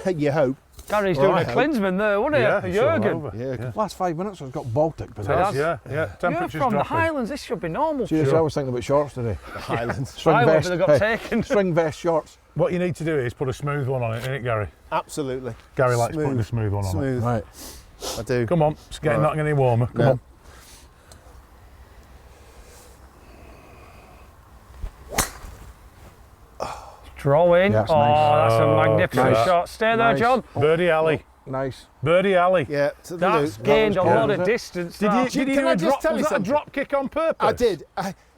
Speaker 3: You hope.
Speaker 1: Gary's doing a Klinsmann there, wasn't he?
Speaker 4: Yeah,
Speaker 1: Jürgen.
Speaker 2: Last 5 minutes I've got Baltic. But
Speaker 4: Yeah. Temperature's
Speaker 1: You're from the
Speaker 4: dropping.
Speaker 1: Highlands, this should be normal.
Speaker 2: Seriously, I was thinking about shorts today.
Speaker 3: The Highlands.
Speaker 2: String
Speaker 1: I would
Speaker 2: vest.
Speaker 1: have got taken.
Speaker 2: String vest shorts.
Speaker 4: What you need to do is put a smooth one on it, innit, Gary?
Speaker 3: Absolutely.
Speaker 4: Gary likes putting a smooth one on it.
Speaker 3: Smooth.
Speaker 2: Right.
Speaker 3: I do.
Speaker 4: Come on, it's getting not any warmer. Come
Speaker 3: No.
Speaker 4: on.
Speaker 1: Drawing.
Speaker 2: Yeah, that's
Speaker 1: oh,
Speaker 2: nice.
Speaker 1: that's a magnificent
Speaker 2: nice.
Speaker 1: shot. Stay there,
Speaker 2: Nice.
Speaker 1: John.
Speaker 4: Birdie alley.
Speaker 2: Nice.
Speaker 4: Birdie alley.
Speaker 3: Yeah. To the
Speaker 1: That's
Speaker 3: loop.
Speaker 1: gained a
Speaker 2: was
Speaker 1: lot
Speaker 2: good.
Speaker 1: of distance.
Speaker 4: Did
Speaker 1: that.
Speaker 4: you
Speaker 3: Can
Speaker 4: do
Speaker 3: I
Speaker 4: a
Speaker 3: just
Speaker 4: drop?
Speaker 3: tell you
Speaker 4: Was that a
Speaker 3: something?
Speaker 4: drop kick on purpose?
Speaker 3: I did.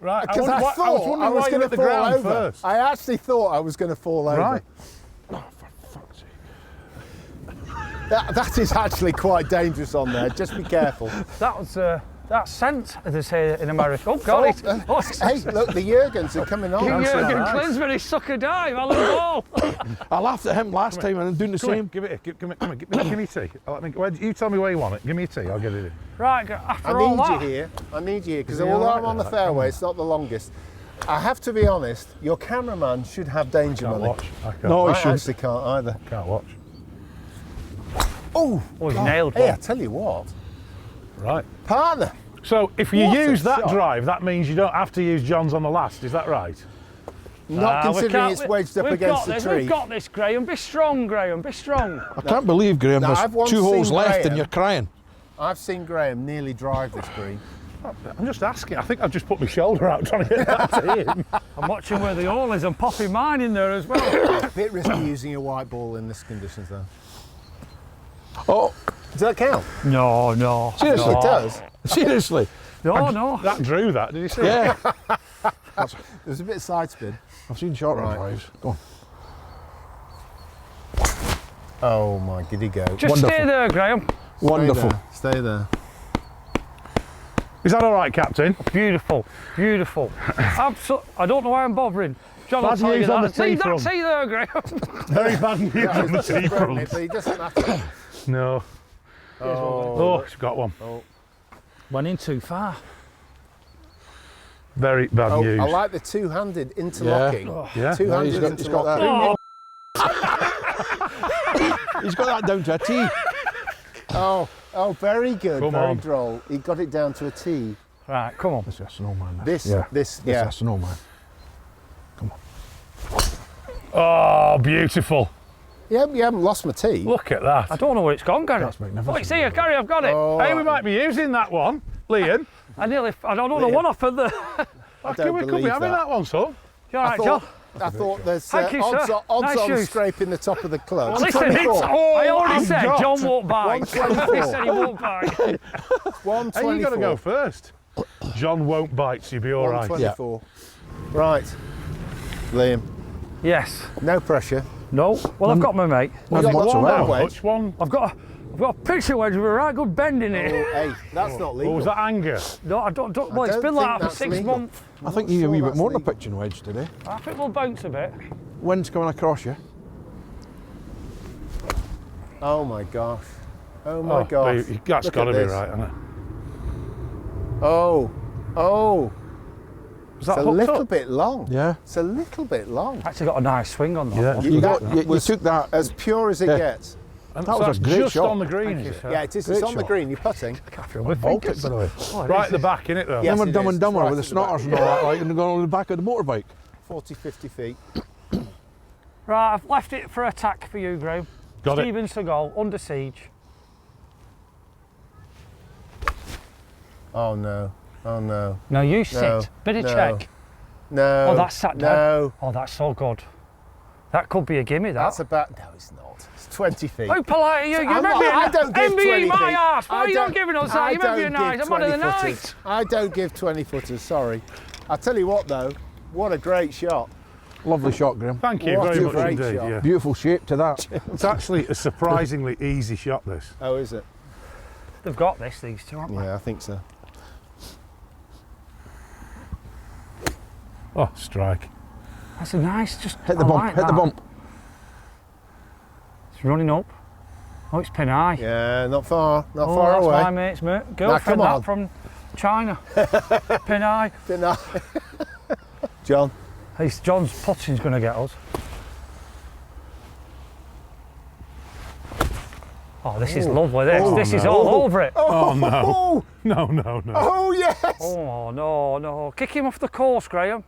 Speaker 4: Right.
Speaker 3: Because I
Speaker 4: was wondering
Speaker 3: was
Speaker 4: why you
Speaker 3: going
Speaker 4: hit
Speaker 3: to
Speaker 4: the
Speaker 3: fall
Speaker 4: ground
Speaker 3: over.
Speaker 4: first.
Speaker 3: I actually thought I was going to fall over.
Speaker 4: Right.
Speaker 2: Oh, for fuck's sake.
Speaker 3: That is actually quite dangerous on there. Just be careful.
Speaker 1: That was That's scent, as they say in America. Oh, God.
Speaker 3: Hey, look, the Jurgens are coming on.
Speaker 1: Jurgen Klinsmann, suck a dive, Alan Ball.
Speaker 2: I laughed at him last time and I'm doing the
Speaker 4: Come here,
Speaker 2: same.
Speaker 4: give it here. Give me tea. You tell me where you want it. Give me a tea, I'll get it in.
Speaker 1: Right, after
Speaker 3: I
Speaker 1: all
Speaker 3: need
Speaker 1: that.
Speaker 3: you here. I need you here because
Speaker 4: Is he
Speaker 3: although
Speaker 4: all right
Speaker 3: I'm on the
Speaker 4: with that?
Speaker 3: fairway, it's not the longest. I have to be honest. Your cameraman should have danger
Speaker 4: Can't
Speaker 3: money.
Speaker 4: watch. I can't.
Speaker 2: No,
Speaker 3: I
Speaker 2: he should.
Speaker 3: actually can't either.
Speaker 4: Can't watch.
Speaker 3: Oh,
Speaker 1: Oh, you
Speaker 3: God.
Speaker 1: nailed
Speaker 3: Hey,
Speaker 1: one.
Speaker 3: I tell you what,
Speaker 4: Right.
Speaker 3: partner.
Speaker 4: So if you
Speaker 3: What a
Speaker 4: use that
Speaker 3: shot.
Speaker 4: drive, that means you don't have to use John's on the last. Is that right?
Speaker 3: Not
Speaker 1: we
Speaker 3: considering
Speaker 1: can't-
Speaker 3: it's wedged up
Speaker 1: we've
Speaker 3: against
Speaker 1: got
Speaker 3: the
Speaker 1: this,
Speaker 3: tree.
Speaker 1: We've got this, Graham. Be strong, Graham. Be strong.
Speaker 2: I can't believe, Graham,
Speaker 3: No, I've
Speaker 2: there's
Speaker 3: once
Speaker 2: 2 holes
Speaker 3: seen
Speaker 2: left
Speaker 3: Graham.
Speaker 2: and you're crying.
Speaker 3: I've seen Graham nearly drive this green.
Speaker 4: I'm just asking. I think I've just put my shoulder out trying to get that to him.
Speaker 1: I'm watching where the hole is and popping mine in there as well.
Speaker 3: Bit risky using a white ball in this conditions though.
Speaker 2: Oh,
Speaker 3: Does that count?
Speaker 1: No, no.
Speaker 2: seriously?
Speaker 3: It does.
Speaker 2: Seriously?
Speaker 1: No, no.
Speaker 4: That drew that. Did you see?
Speaker 2: Yeah.
Speaker 3: There's a bit of side spin.
Speaker 2: I've seen shorter
Speaker 3: Right.
Speaker 2: drives. Go on.
Speaker 3: Oh my giddy go.
Speaker 1: Just stay
Speaker 2: Wonderful.
Speaker 1: there, Graham.
Speaker 2: Wonderful.
Speaker 3: Stay there.
Speaker 4: Is that all right, Captain?
Speaker 1: Beautiful, beautiful. I don't know why I'm bothering. John will
Speaker 4: Bad
Speaker 1: tell you
Speaker 4: news on
Speaker 1: that.
Speaker 4: the tee
Speaker 1: Leave that
Speaker 4: front.
Speaker 1: tee there, Graham.
Speaker 4: Very bad news
Speaker 3: Yeah,
Speaker 4: on the
Speaker 3: it's just
Speaker 4: tee
Speaker 3: broken it,
Speaker 4: front.
Speaker 3: but he doesn't have to.
Speaker 4: No. Oh, it's got one.
Speaker 1: Went in too far.
Speaker 4: Very bad
Speaker 3: Oh,
Speaker 4: news.
Speaker 3: I like the two-handed interlocking.
Speaker 4: Yeah.
Speaker 3: Two-handed
Speaker 2: Yeah, he's got that.
Speaker 3: interlocking.
Speaker 2: He's got that down to a T.
Speaker 3: Oh, very good.
Speaker 4: Come
Speaker 3: very
Speaker 4: on.
Speaker 3: droll. He got it down to a T.
Speaker 1: Right, come on.
Speaker 2: This is a snowman.
Speaker 3: This,
Speaker 2: yeah.
Speaker 3: this,
Speaker 2: This
Speaker 3: yeah.
Speaker 2: is a snowman.
Speaker 4: Oh, beautiful.
Speaker 3: You haven't lost my T.
Speaker 4: Look at that.
Speaker 1: I don't know where it's gone, Gary.
Speaker 2: That's magnificent.
Speaker 1: Oh, it's here, Gary, I've got it.
Speaker 3: Oh,
Speaker 4: Hey, we might be using that one, Liam.
Speaker 1: I don't know the one off of the...
Speaker 3: I
Speaker 4: Could
Speaker 3: don't
Speaker 4: we be
Speaker 3: believe
Speaker 4: having that one, son?
Speaker 1: You all
Speaker 3: I
Speaker 1: right, John?
Speaker 3: thought, I thought there's
Speaker 1: Thank you,
Speaker 3: odds,
Speaker 1: sir.
Speaker 3: odds
Speaker 1: Nice
Speaker 3: on
Speaker 1: shoes.
Speaker 3: scraping the top of the club.
Speaker 1: Well, listen, I already said
Speaker 3: got
Speaker 1: John won't bite.
Speaker 3: 124.
Speaker 1: He said he won't bite.
Speaker 3: 124.
Speaker 4: Hey, you got to go first. John won't bite, so you'll be all right.
Speaker 3: 124. Right. Liam,
Speaker 1: Yes.
Speaker 3: no pressure.
Speaker 1: No. Well, I've got my mate.
Speaker 2: None
Speaker 3: got
Speaker 2: whatsoever.
Speaker 3: one wedge.
Speaker 4: Which one?
Speaker 1: I've got a picture wedge with a right good bend in it.
Speaker 3: Oh, hey, that's not
Speaker 4: Or
Speaker 3: legal.
Speaker 4: was that anger?
Speaker 1: No, I don't. Well, it's
Speaker 3: don't
Speaker 1: been like
Speaker 3: think
Speaker 1: that for
Speaker 3: that's
Speaker 1: 6
Speaker 3: legal.
Speaker 1: months.
Speaker 2: I think you need a wee bit more than a pitching wedge today.
Speaker 1: I think we'll bounce a bit.
Speaker 2: Wind's coming across you.
Speaker 3: Oh my gosh. Oh my gosh.
Speaker 4: That's
Speaker 3: Look
Speaker 4: got to
Speaker 3: at
Speaker 4: be
Speaker 3: this.
Speaker 4: right, hasn't it?
Speaker 3: Oh.
Speaker 4: Is
Speaker 3: It's
Speaker 4: that
Speaker 3: a
Speaker 4: hooked
Speaker 3: little
Speaker 4: up?
Speaker 3: bit long.
Speaker 2: Yeah.
Speaker 3: It's a little bit long.
Speaker 1: Actually got a nice swing on that
Speaker 4: Yeah.
Speaker 1: one.
Speaker 2: You
Speaker 3: was
Speaker 2: took that.
Speaker 3: as pure as it
Speaker 2: Yeah.
Speaker 3: gets.
Speaker 4: And
Speaker 2: That
Speaker 4: so
Speaker 2: was a
Speaker 4: that's
Speaker 2: great
Speaker 4: just
Speaker 2: shot.
Speaker 4: on the green,
Speaker 1: Thank
Speaker 4: is
Speaker 1: you,
Speaker 4: it?
Speaker 1: sir.
Speaker 3: Yeah, it is.
Speaker 2: Great
Speaker 3: It's on the
Speaker 2: shot.
Speaker 3: green. You're putting.
Speaker 4: I feel my fingers, by the way.
Speaker 1: Oh, it
Speaker 4: Right at
Speaker 1: is.
Speaker 4: the back, innit, though?
Speaker 3: Yeah.
Speaker 2: Them and
Speaker 3: it
Speaker 2: Dumb
Speaker 3: is.
Speaker 2: and Dumber
Speaker 3: Right
Speaker 2: with the
Speaker 3: at the back.
Speaker 2: snotters and all that, like, and they're going on the back of the motorbike.
Speaker 3: 40, 50 feet.
Speaker 1: Right, I've left it for attack for you, Graham.
Speaker 4: Got it.
Speaker 1: Steven Seagal, under siege.
Speaker 3: Oh no. Oh no.
Speaker 1: Now you sit.
Speaker 3: No,
Speaker 1: Bit of
Speaker 3: no.
Speaker 1: check.
Speaker 3: No.
Speaker 1: Oh, that's sat down.
Speaker 3: No.
Speaker 1: Oh, that's so good. That could be a gimme, that.
Speaker 3: That's about. No, it's not. It's 20 feet.
Speaker 1: How polite are you? You're
Speaker 3: I'm not-
Speaker 1: being
Speaker 3: I don't give 20
Speaker 1: my
Speaker 3: feet.
Speaker 1: arse. Why
Speaker 3: I
Speaker 1: are you
Speaker 3: don't-
Speaker 1: not giving us that?
Speaker 3: I
Speaker 1: You're meant to be
Speaker 3: don't
Speaker 1: nice.
Speaker 3: give
Speaker 1: I'm one of the
Speaker 3: 20
Speaker 1: night.
Speaker 3: footers. I don't give 20 footers, sorry. I'll tell you what though, what a great shot.
Speaker 2: Lovely shot, Graham.
Speaker 4: Thank you
Speaker 3: What
Speaker 4: very
Speaker 3: a
Speaker 4: much
Speaker 3: great
Speaker 4: indeed.
Speaker 3: shot.
Speaker 4: Yeah.
Speaker 2: Beautiful shape to that.
Speaker 4: It's actually a surprisingly easy shot, this.
Speaker 3: Oh, is it?
Speaker 1: They've got this, these two, haven't they?
Speaker 3: Yeah, I think so.
Speaker 4: Oh, strike.
Speaker 1: That's a nice, just
Speaker 2: Hit the
Speaker 1: I
Speaker 2: bump,
Speaker 1: like
Speaker 2: hit the
Speaker 1: that.
Speaker 2: bump.
Speaker 1: It's running up. Oh, it's pin high.
Speaker 3: Yeah, not far
Speaker 1: Oh,
Speaker 3: far
Speaker 1: that's
Speaker 3: away.
Speaker 1: my mate's mate.
Speaker 3: come
Speaker 1: Girlfriend
Speaker 3: on.
Speaker 1: that from China. Pin high.
Speaker 3: Didn't I? John.
Speaker 1: Hey, John's putting's going to get us. Oh, this is lovely. This is all over it.
Speaker 4: Oh, no.
Speaker 3: Oh,
Speaker 4: No, no, no.
Speaker 3: oh yes.
Speaker 1: Oh no, no! Kick him off the course, Graham.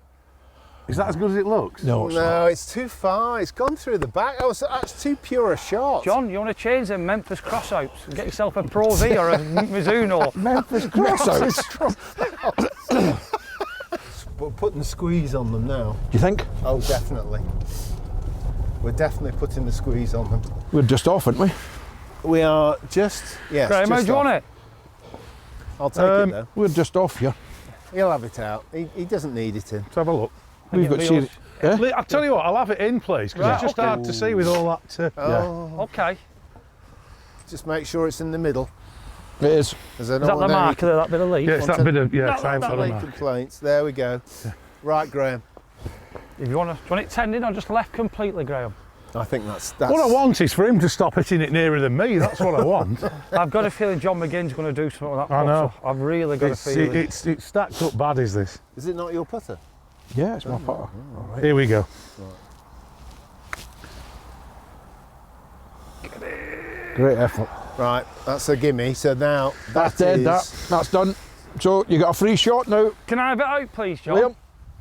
Speaker 4: Is that as good as it looks?
Speaker 2: No, it's
Speaker 3: No, it's too far. It's gone through the back. That's too pure a shot.
Speaker 1: John, you want to change them Memphis crossouts and get yourself a Pro V or a Mizuno?
Speaker 2: Memphis crossouts.
Speaker 3: We're putting the squeeze on them now.
Speaker 2: Do you think?
Speaker 3: Oh, definitely. We're definitely putting the squeeze on them.
Speaker 2: We're just off, aren't we?
Speaker 3: We are just, yes.
Speaker 1: Graham, how
Speaker 3: just
Speaker 1: do you
Speaker 3: off.
Speaker 1: want it?
Speaker 3: I'll take it though.
Speaker 2: We're just off here.
Speaker 3: He'll have it out. He doesn't need it in.
Speaker 4: Let's have a look.
Speaker 2: We've got serious. Yeah?
Speaker 4: I'll tell you what, I'll have it in, please, because
Speaker 1: Right,
Speaker 4: it's just
Speaker 1: okay.
Speaker 4: hard to see with all that.
Speaker 3: Oh,
Speaker 1: Okay.
Speaker 3: just make sure it's in the middle.
Speaker 2: It is.
Speaker 1: Is that the marker of that bit of leaf?
Speaker 4: Yeah, it's that bit of, yeah,
Speaker 3: No,
Speaker 4: time for the
Speaker 3: any
Speaker 4: mark.
Speaker 3: complaints. There we go. Right, Graham.
Speaker 1: If you want it tending or just left completely, Graham?
Speaker 3: I think that's
Speaker 4: What I want is for him to stop hitting it nearer than me. That's what I want.
Speaker 1: I've got a feeling John McGinn's going to do something with that
Speaker 4: I
Speaker 1: putter.
Speaker 4: know.
Speaker 1: I've really got a feeling.
Speaker 4: It's stacked up bad, is this?
Speaker 3: Is it not your putter?
Speaker 2: Yeah, it's my putter.
Speaker 4: Here we go.
Speaker 2: Great effort.
Speaker 3: Right, that's a gimme. So now
Speaker 2: That's dead, that's done. So you got a free shot now,
Speaker 1: Can I have it out, please, John?
Speaker 2: Liam?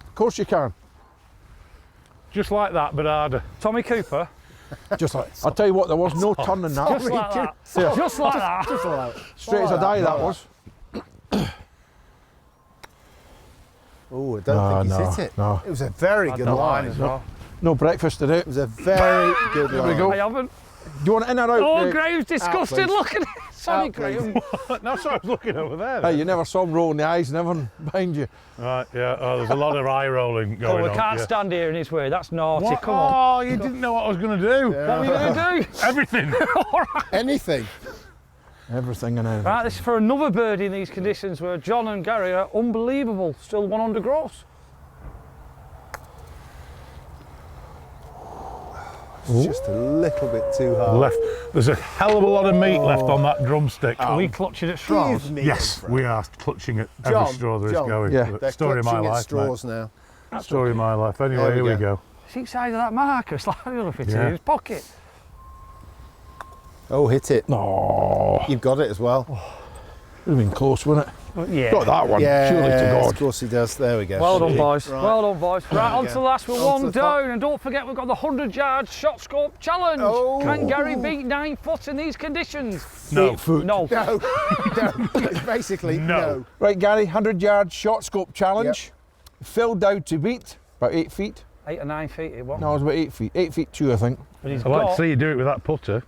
Speaker 2: Of course you can.
Speaker 4: Just like that, but harder.
Speaker 1: Tommy Cooper?
Speaker 2: Just like, I'll tell you what, there was no turning that.
Speaker 1: Just like that.
Speaker 2: Yeah.
Speaker 1: Just like that.
Speaker 2: Straight as a die that was.
Speaker 3: Oh, I don't think he's hit it.
Speaker 2: No.
Speaker 3: It was a very good
Speaker 1: Line
Speaker 3: line.
Speaker 1: as well.
Speaker 2: No breakfast today.
Speaker 3: It was a very good line.
Speaker 2: we go.
Speaker 1: I haven't.
Speaker 2: Do you want it in or out?
Speaker 1: Oh,
Speaker 2: Dave?
Speaker 1: Graham's disgusted.
Speaker 3: please.
Speaker 1: Look at it. Sorry,
Speaker 3: Out, please.
Speaker 1: Graham.
Speaker 4: That's what I was looking over there.
Speaker 2: Hey, you never saw him rolling the eyes, never behind you.
Speaker 4: Right, yeah. Oh, there's a lot of eye rolling
Speaker 1: Oh,
Speaker 4: going
Speaker 1: we
Speaker 4: on.
Speaker 1: can't
Speaker 4: yeah.
Speaker 1: stand here in his way. That's naughty.
Speaker 4: What?
Speaker 1: Come on.
Speaker 4: Oh, you didn't know what I was going to do.
Speaker 1: What were you going to do?
Speaker 4: Everything.
Speaker 3: Anything.
Speaker 2: Everything and everything.
Speaker 1: Right, this is for another birdie in these conditions where John and Gary are unbelievable. Still 100 gross.
Speaker 3: It's just a little bit too hard.
Speaker 4: Left. There's a hell of a lot of meat left on that drumstick.
Speaker 1: Are we clutching at straws?
Speaker 3: Give me
Speaker 4: Yes,
Speaker 3: a break.
Speaker 4: we are clutching at
Speaker 3: John,
Speaker 4: every straw there is
Speaker 3: John.
Speaker 4: going.
Speaker 2: Yeah.
Speaker 3: They're
Speaker 4: Story of my
Speaker 3: clutching at
Speaker 4: life,
Speaker 3: straws now.
Speaker 4: mate. Story of my life. Anyway,
Speaker 3: There
Speaker 4: here
Speaker 3: we
Speaker 4: we go.
Speaker 1: See each side of that marker. It's like, I don't know if it's
Speaker 4: Yeah.
Speaker 1: in his pocket.
Speaker 3: Oh, hit it.
Speaker 2: No.
Speaker 3: You've got it as well.
Speaker 2: Would have been close, wouldn't it?
Speaker 1: Yeah.
Speaker 2: Got that one,
Speaker 3: Yeah,
Speaker 2: surely to
Speaker 3: of
Speaker 2: God.
Speaker 3: course he does. There we go.
Speaker 1: Well done, boys.
Speaker 3: Right.
Speaker 1: Well done, boys. Right, on
Speaker 3: we
Speaker 1: to
Speaker 3: go.
Speaker 1: the last. We're
Speaker 3: On to
Speaker 1: one
Speaker 3: the top.
Speaker 1: down. And don't forget, we've got the 100-yard shot scope challenge.
Speaker 3: Oh.
Speaker 1: Can Gary beat 9 foot in these conditions?
Speaker 4: No.
Speaker 2: 8 foot.
Speaker 1: No.
Speaker 3: No, no. It's basically
Speaker 4: No.
Speaker 2: Right, Gary, 100-yard shot scope challenge. Filled out to beat, about 8 feet.
Speaker 1: 8 or 9 feet it was.
Speaker 2: No, it was about 8 feet. 8 feet 2, I think.
Speaker 1: But he's
Speaker 4: I'd like
Speaker 1: got...
Speaker 4: to see you do it with that putter.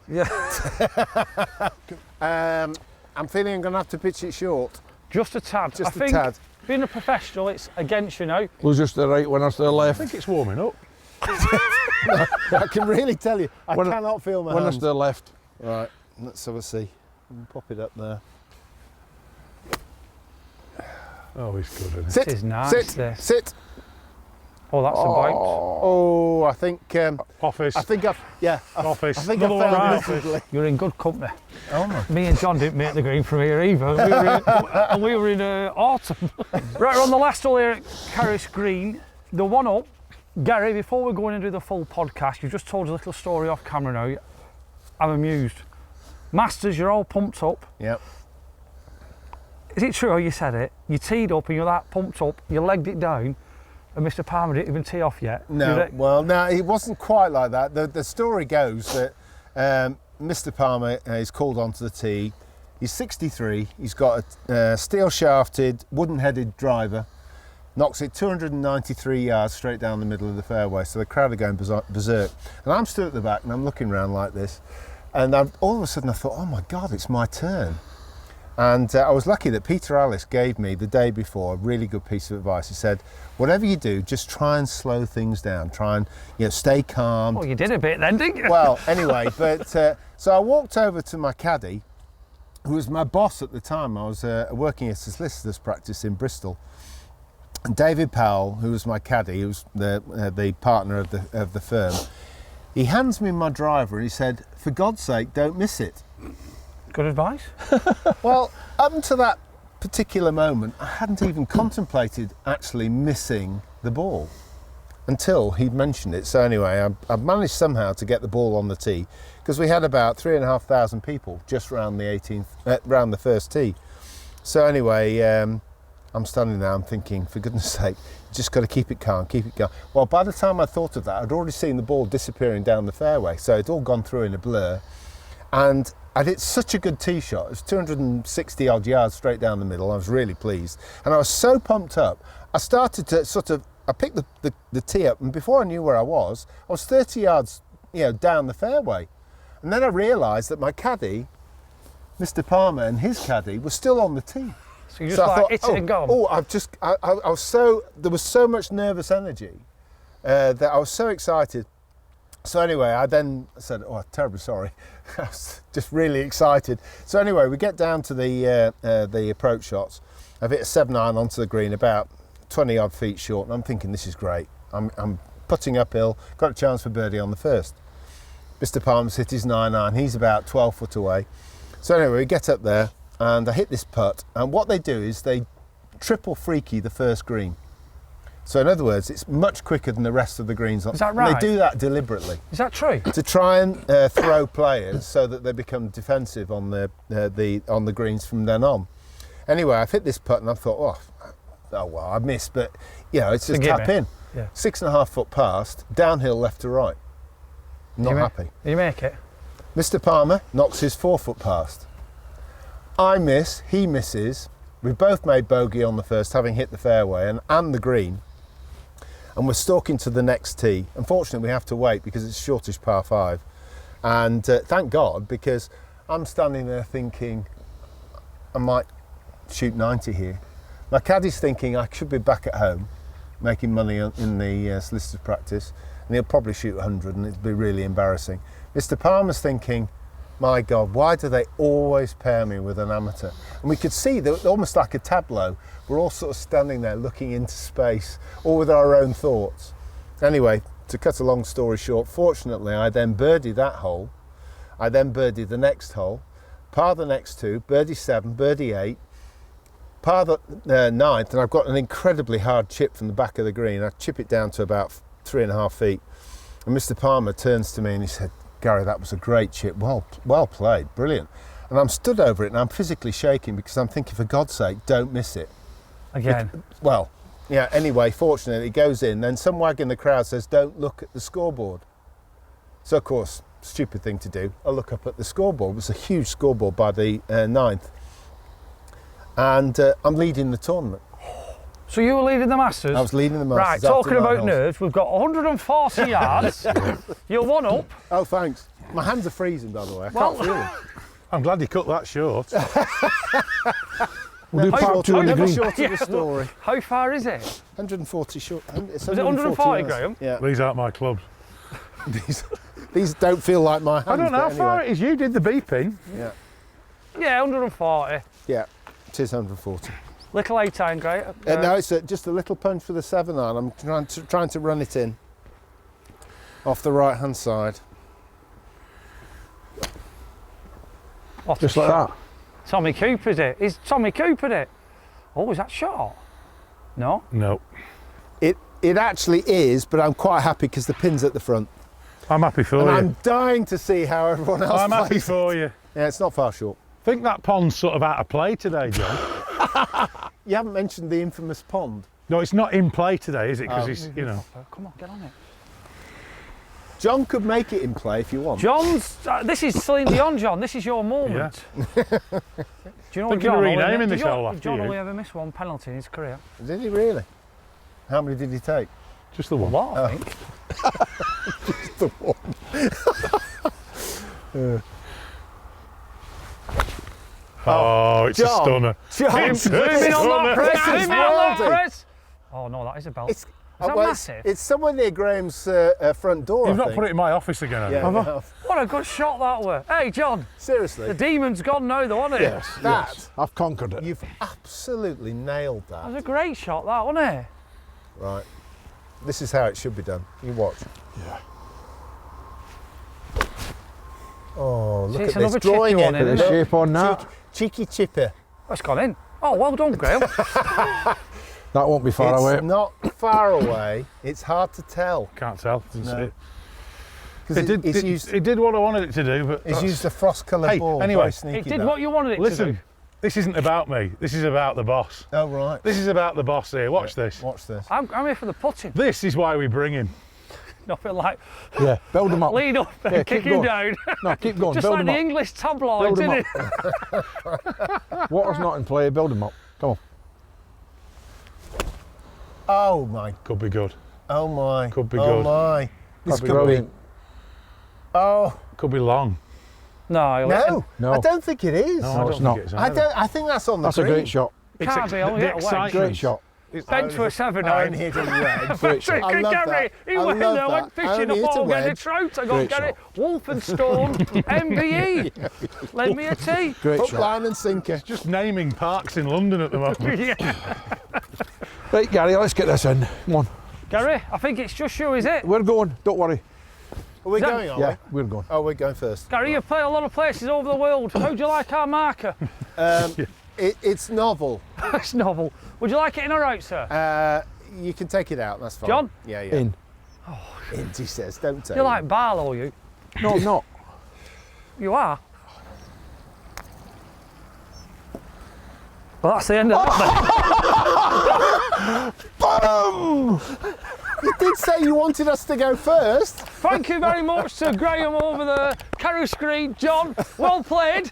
Speaker 3: I'm feeling I'm going to have to pitch it short.
Speaker 1: Just a tad.
Speaker 3: Just
Speaker 1: I think,
Speaker 3: a tad.
Speaker 1: being a professional, it's against you now.
Speaker 2: Closest to the right, winners to the
Speaker 4: I
Speaker 2: left.
Speaker 4: think it's warming up.
Speaker 3: I can really tell you, I
Speaker 2: When-
Speaker 3: cannot feel my
Speaker 2: Winners
Speaker 3: hands.
Speaker 2: to the left.
Speaker 3: Right, let's have a see. Pop it up there.
Speaker 4: Oh, he's good, isn't he?
Speaker 3: Sit,
Speaker 1: is nice,
Speaker 3: sit,
Speaker 1: this.
Speaker 3: sit.
Speaker 1: Oh, that's a bounce.
Speaker 3: Oh, I think
Speaker 4: Office.
Speaker 3: I've, yeah,
Speaker 4: Office.
Speaker 3: I think
Speaker 4: Another one
Speaker 3: I
Speaker 4: right.
Speaker 3: found miserably.
Speaker 1: You're in good company.
Speaker 3: Oh my.
Speaker 1: Me and John didn't make the green from here either. We were in autumn. Right, we're on the last hole here at Carris Green. The one up. Gary, before we're going into the full podcast, you've just told a little story off camera now. I'm amused. Masters, you're all pumped up.
Speaker 3: Yep.
Speaker 1: Is it true how you said it? You teed up and you're that pumped up, you legged it down, and Mr. Palmer didn't even tee off yet.
Speaker 3: No, well, no, it wasn't quite like that. The story goes that Mr. Palmer is called onto the tee. He's 63. He's got a steel-shafted, wooden-headed driver. Knocks it 293 yards straight down the middle of the fairway. So the crowd are going berserk. And I'm stood at the back and I'm looking around like this. And all of a sudden I thought, oh my God, it's my turn. And I was lucky that Peter Alice gave me the day before a really good piece of advice. He said, whatever you do, just try and slow things down. Try and stay calm.
Speaker 1: Well, you did a bit then, didn't you?
Speaker 3: Well, anyway, but so I walked over to my caddy, who was my boss at the time. I was working at a solicitor's practice in Bristol. And David Powell, who was my caddy, who was the partner of the firm, he hands me my driver and he said, for God's sake, don't miss it.
Speaker 1: Good advice.
Speaker 3: Well, up until that particular moment, I hadn't even contemplated actually missing the ball until he'd mentioned it. So anyway, I managed somehow to get the ball on the tee because we had about 3,500 people just round the first tee. So anyway, I'm standing there, I'm thinking, for goodness sake, just got to keep it calm, keep it calm. Well, by the time I thought of that, I'd already seen the ball disappearing down the fairway, so it'd all gone through in a blur. And I did such a good tee shot. It was 260 odd yards straight down the middle. I was really pleased. And I was so pumped up, I started to I picked the tee up, and before I knew where I was 30 yards down the fairway. And then I realised that my caddy, Mr. Palmer, and his caddy were still on the tee.
Speaker 1: So you just hit it and gone.
Speaker 3: Oh, I was so, there was so much nervous energy that I was so excited. So anyway, I then said, "Oh, terribly sorry." I was just really excited. So anyway, we get down to the approach shots. I've hit a 7-iron onto the green, about 20 odd feet short, and I'm thinking this is great. I'm putting uphill, got a chance for birdie on the first. Mr. Palmer's hit his 9-iron. He's about 12 foot away. So anyway, we get up there, and I hit this putt. And what they do is they triple freaky the first green. So in other words, it's much quicker than the rest of the greens.
Speaker 1: Is that right?
Speaker 3: And they do that deliberately.
Speaker 1: Is that true?
Speaker 3: To try and throw players so that they become defensive on the greens from then on. Anyway, I've hit this putt and I thought, oh well, I missed, but it's just tap in.
Speaker 1: Yeah.
Speaker 3: 6.5 foot past, downhill left to right. Not happy.
Speaker 1: You make it.
Speaker 3: Mr. Palmer knocks his 4 foot past. I miss, he misses. We both made bogey on the first, having hit the fairway and the green. And we're stalking to the next tee. Unfortunately, we have to wait because it's shortish par 5. And thank God, because I'm standing there thinking I might shoot 90 here. My caddy's thinking I should be back at home making money in the solicitor's practice, and he'll probably shoot 100 and it'll be really embarrassing. Mr. Palmer's thinking, my God, why do they always pair me with an amateur? And we could see that almost like a tableau. We're all sort of standing there looking into space, all with our own thoughts. Anyway, to cut a long story short, fortunately I then birdied that hole. I then birdied the next hole, par the next 2, birdie 7, birdie 8, par the 9th, and I've got an incredibly hard chip from the back of the green. I chip it down to about 3.5 feet. And Mr. Palmer turns to me and he said, "Gary, that was a great chip, well played, brilliant." And I'm stood over it and I'm physically shaking because I'm thinking, for God's sake, don't miss it.
Speaker 1: Again.
Speaker 3: Anyway, fortunately it goes in, then some wag in the crowd says, "Don't look at the scoreboard." So of course, stupid thing to do, I look up at the scoreboard. It was a huge scoreboard by the 9th. And I'm leading the tournament.
Speaker 1: So you were leading the Masters?
Speaker 3: I was leading the Masters.
Speaker 1: Right, talking about nerves, we've got 140 yards. You're one up.
Speaker 3: Oh, thanks. My hands are freezing, by the way. I can't feel them.
Speaker 4: I'm glad you cut that short.
Speaker 2: We'll do part 2 on the green.
Speaker 3: Short of the story.
Speaker 1: How far is it?
Speaker 3: 140 short.
Speaker 1: Is it 140, Graham?
Speaker 3: Yeah.
Speaker 4: These aren't my clubs.
Speaker 3: These don't feel like my hands.
Speaker 4: I don't know how
Speaker 3: but
Speaker 4: far
Speaker 3: anyway.
Speaker 4: it is. You did the beeping.
Speaker 3: Yeah.
Speaker 1: Yeah, 140.
Speaker 3: Yeah, it is 140.
Speaker 1: Little 8-iron, great.
Speaker 3: No, it's just a little punch for the 7-iron. I'm trying to run it in off the right-hand side.
Speaker 2: Just like that.
Speaker 1: Tommy Cooper's it. Is Tommy Cooper it? Oh, is that short? No?
Speaker 4: No.
Speaker 3: It actually is, but I'm quite happy because the pin's at the front.
Speaker 4: I'm happy for
Speaker 3: And
Speaker 4: you.
Speaker 3: I'm dying to see how everyone else
Speaker 4: I'm happy
Speaker 3: plays.
Speaker 4: for you.
Speaker 3: Yeah, it's not far short.
Speaker 4: I think that pond's sort of out of play today, John.
Speaker 3: You haven't mentioned the infamous pond.
Speaker 4: No, it's not in play today, is it? Because
Speaker 3: Oh.
Speaker 4: it's, you know.
Speaker 1: Come on, get on it.
Speaker 3: John could make it in play if you want.
Speaker 1: John's, this is Celine Dion, John. This is your moment.
Speaker 4: Yeah.
Speaker 1: Do you know what
Speaker 4: Thinking
Speaker 1: John
Speaker 4: of
Speaker 1: only
Speaker 4: renaming
Speaker 1: did
Speaker 4: this hole after
Speaker 1: John
Speaker 4: you.
Speaker 1: only ever missed one penalty in his career.
Speaker 3: Did he really? How many did he take?
Speaker 4: Just the
Speaker 1: A
Speaker 4: one.
Speaker 1: lot, I think.
Speaker 3: The one.
Speaker 4: Oh, it's
Speaker 3: John.
Speaker 4: a stunner.
Speaker 3: John,
Speaker 4: It's a
Speaker 1: Zoom in on
Speaker 4: stunner.
Speaker 1: that press.
Speaker 3: This is
Speaker 1: Zoom in on that
Speaker 3: worldy.
Speaker 1: press. Oh no, that is a belt.
Speaker 3: It's,
Speaker 1: that
Speaker 3: well,
Speaker 1: massive?
Speaker 3: It's somewhere near Graham's front door.
Speaker 4: You've
Speaker 3: I
Speaker 4: not
Speaker 3: think.
Speaker 4: put it in my office again, have
Speaker 3: Yeah,
Speaker 4: you?
Speaker 3: we have.
Speaker 1: What a good shot that were. Hey, John, the
Speaker 3: Seriously,
Speaker 1: demon's gone now, though, hasn't it?
Speaker 2: Yes,
Speaker 3: That-
Speaker 2: yes. I've conquered it.
Speaker 3: you've absolutely nailed
Speaker 1: That
Speaker 3: that.
Speaker 1: was a great shot, that, wasn't it?
Speaker 3: Right. This is how it should be done. You watch.
Speaker 2: Yeah.
Speaker 3: Oh, look
Speaker 1: See,
Speaker 3: at
Speaker 1: it's
Speaker 3: this.
Speaker 1: another
Speaker 3: Drawing
Speaker 1: chippy
Speaker 3: in.
Speaker 1: one, isn't
Speaker 2: Bit of
Speaker 1: it?
Speaker 2: shape on that.
Speaker 3: Cheeky chipper.
Speaker 1: Oh, it's gone in. Oh, well done, Graham.
Speaker 2: That won't be far
Speaker 3: It's
Speaker 2: away.
Speaker 3: not far away. It's hard to tell.
Speaker 4: Can't tell.
Speaker 3: No.
Speaker 4: It did what I wanted it to do, but
Speaker 3: It's
Speaker 4: that's-
Speaker 3: used a frost-coloured
Speaker 4: Hey,
Speaker 3: ball.
Speaker 4: anyway,
Speaker 3: Very sneaky,
Speaker 1: It did
Speaker 3: that.
Speaker 1: what you wanted it to
Speaker 4: Listen,
Speaker 1: do.
Speaker 4: this isn't about me. This is about the boss.
Speaker 3: Oh, right.
Speaker 4: This is about the boss here. Watch this.
Speaker 3: Watch this.
Speaker 1: I'm here for the putting.
Speaker 4: This is why we bring him.
Speaker 1: Nothing like
Speaker 2: Yeah, build them up.
Speaker 1: lead up and
Speaker 2: Yeah,
Speaker 1: kick
Speaker 2: keep
Speaker 1: him
Speaker 2: going.
Speaker 1: down.
Speaker 2: No, keep going.
Speaker 1: Just
Speaker 2: build
Speaker 1: like
Speaker 2: them
Speaker 1: the
Speaker 2: up.
Speaker 1: English tabloids,
Speaker 2: Build 'em
Speaker 1: isn't it?
Speaker 2: Water's not in play. Build them up. Come on.
Speaker 3: Oh, my.
Speaker 4: Could be good.
Speaker 3: Oh, my.
Speaker 4: Could be
Speaker 3: Oh,
Speaker 4: good.
Speaker 3: my. This
Speaker 2: Could be
Speaker 3: could
Speaker 2: brilliant.
Speaker 3: be. Oh,
Speaker 4: Could be long.
Speaker 1: No,
Speaker 3: no.
Speaker 2: No.
Speaker 3: I don't think it is.
Speaker 4: No,
Speaker 2: No,
Speaker 4: I
Speaker 2: it's
Speaker 4: don't
Speaker 2: not.
Speaker 4: think it's
Speaker 3: I
Speaker 4: either.
Speaker 3: don't. I think that's on the
Speaker 2: That's a
Speaker 3: green.
Speaker 2: great shot.
Speaker 1: Can't be. I'll
Speaker 4: the
Speaker 1: get away.
Speaker 4: excitement.
Speaker 2: Great shot.
Speaker 1: It's bent to a 7
Speaker 3: I
Speaker 1: iron.
Speaker 3: only hit a red.
Speaker 2: Great shot.
Speaker 3: I love
Speaker 1: Gary,
Speaker 3: that.
Speaker 1: he
Speaker 3: I
Speaker 1: went
Speaker 3: love
Speaker 1: there,
Speaker 3: that.
Speaker 1: went
Speaker 3: I
Speaker 1: fishing
Speaker 3: only
Speaker 1: a
Speaker 3: hit a
Speaker 1: ball, getting a
Speaker 3: wedge.
Speaker 1: trout. I go,
Speaker 2: Great
Speaker 1: Gary,
Speaker 2: shot.
Speaker 1: Wolstenholme, MBE. Lend me a tee.
Speaker 2: Great
Speaker 3: Hook,
Speaker 2: shot.
Speaker 3: line and sinker.
Speaker 4: Just naming parks in London at the moment.
Speaker 1: Yeah.
Speaker 2: Right, Gary, let's get this in. Come on.
Speaker 1: Gary, I think it's just you, is it?
Speaker 2: We're going, don't worry.
Speaker 3: Are we
Speaker 1: that-
Speaker 3: going, are
Speaker 2: Yeah,
Speaker 3: we?
Speaker 2: we're going.
Speaker 3: Oh, we're going first.
Speaker 1: Gary, you've played a lot of places over the world. How do you like our marker?
Speaker 3: It's novel.
Speaker 1: It's novel. Would you like it in or out, sir?
Speaker 3: You can take it out, that's fine.
Speaker 1: John?
Speaker 3: Yeah.
Speaker 2: In.
Speaker 3: In, he says, don't take
Speaker 1: You're
Speaker 3: it.
Speaker 1: like Barlow, you.
Speaker 2: No, I'm not.
Speaker 1: You are. Well, that's the end of that.
Speaker 3: You did say you wanted us to go first.
Speaker 1: Thank you very much to Graham over the Carrow screen. John, well played.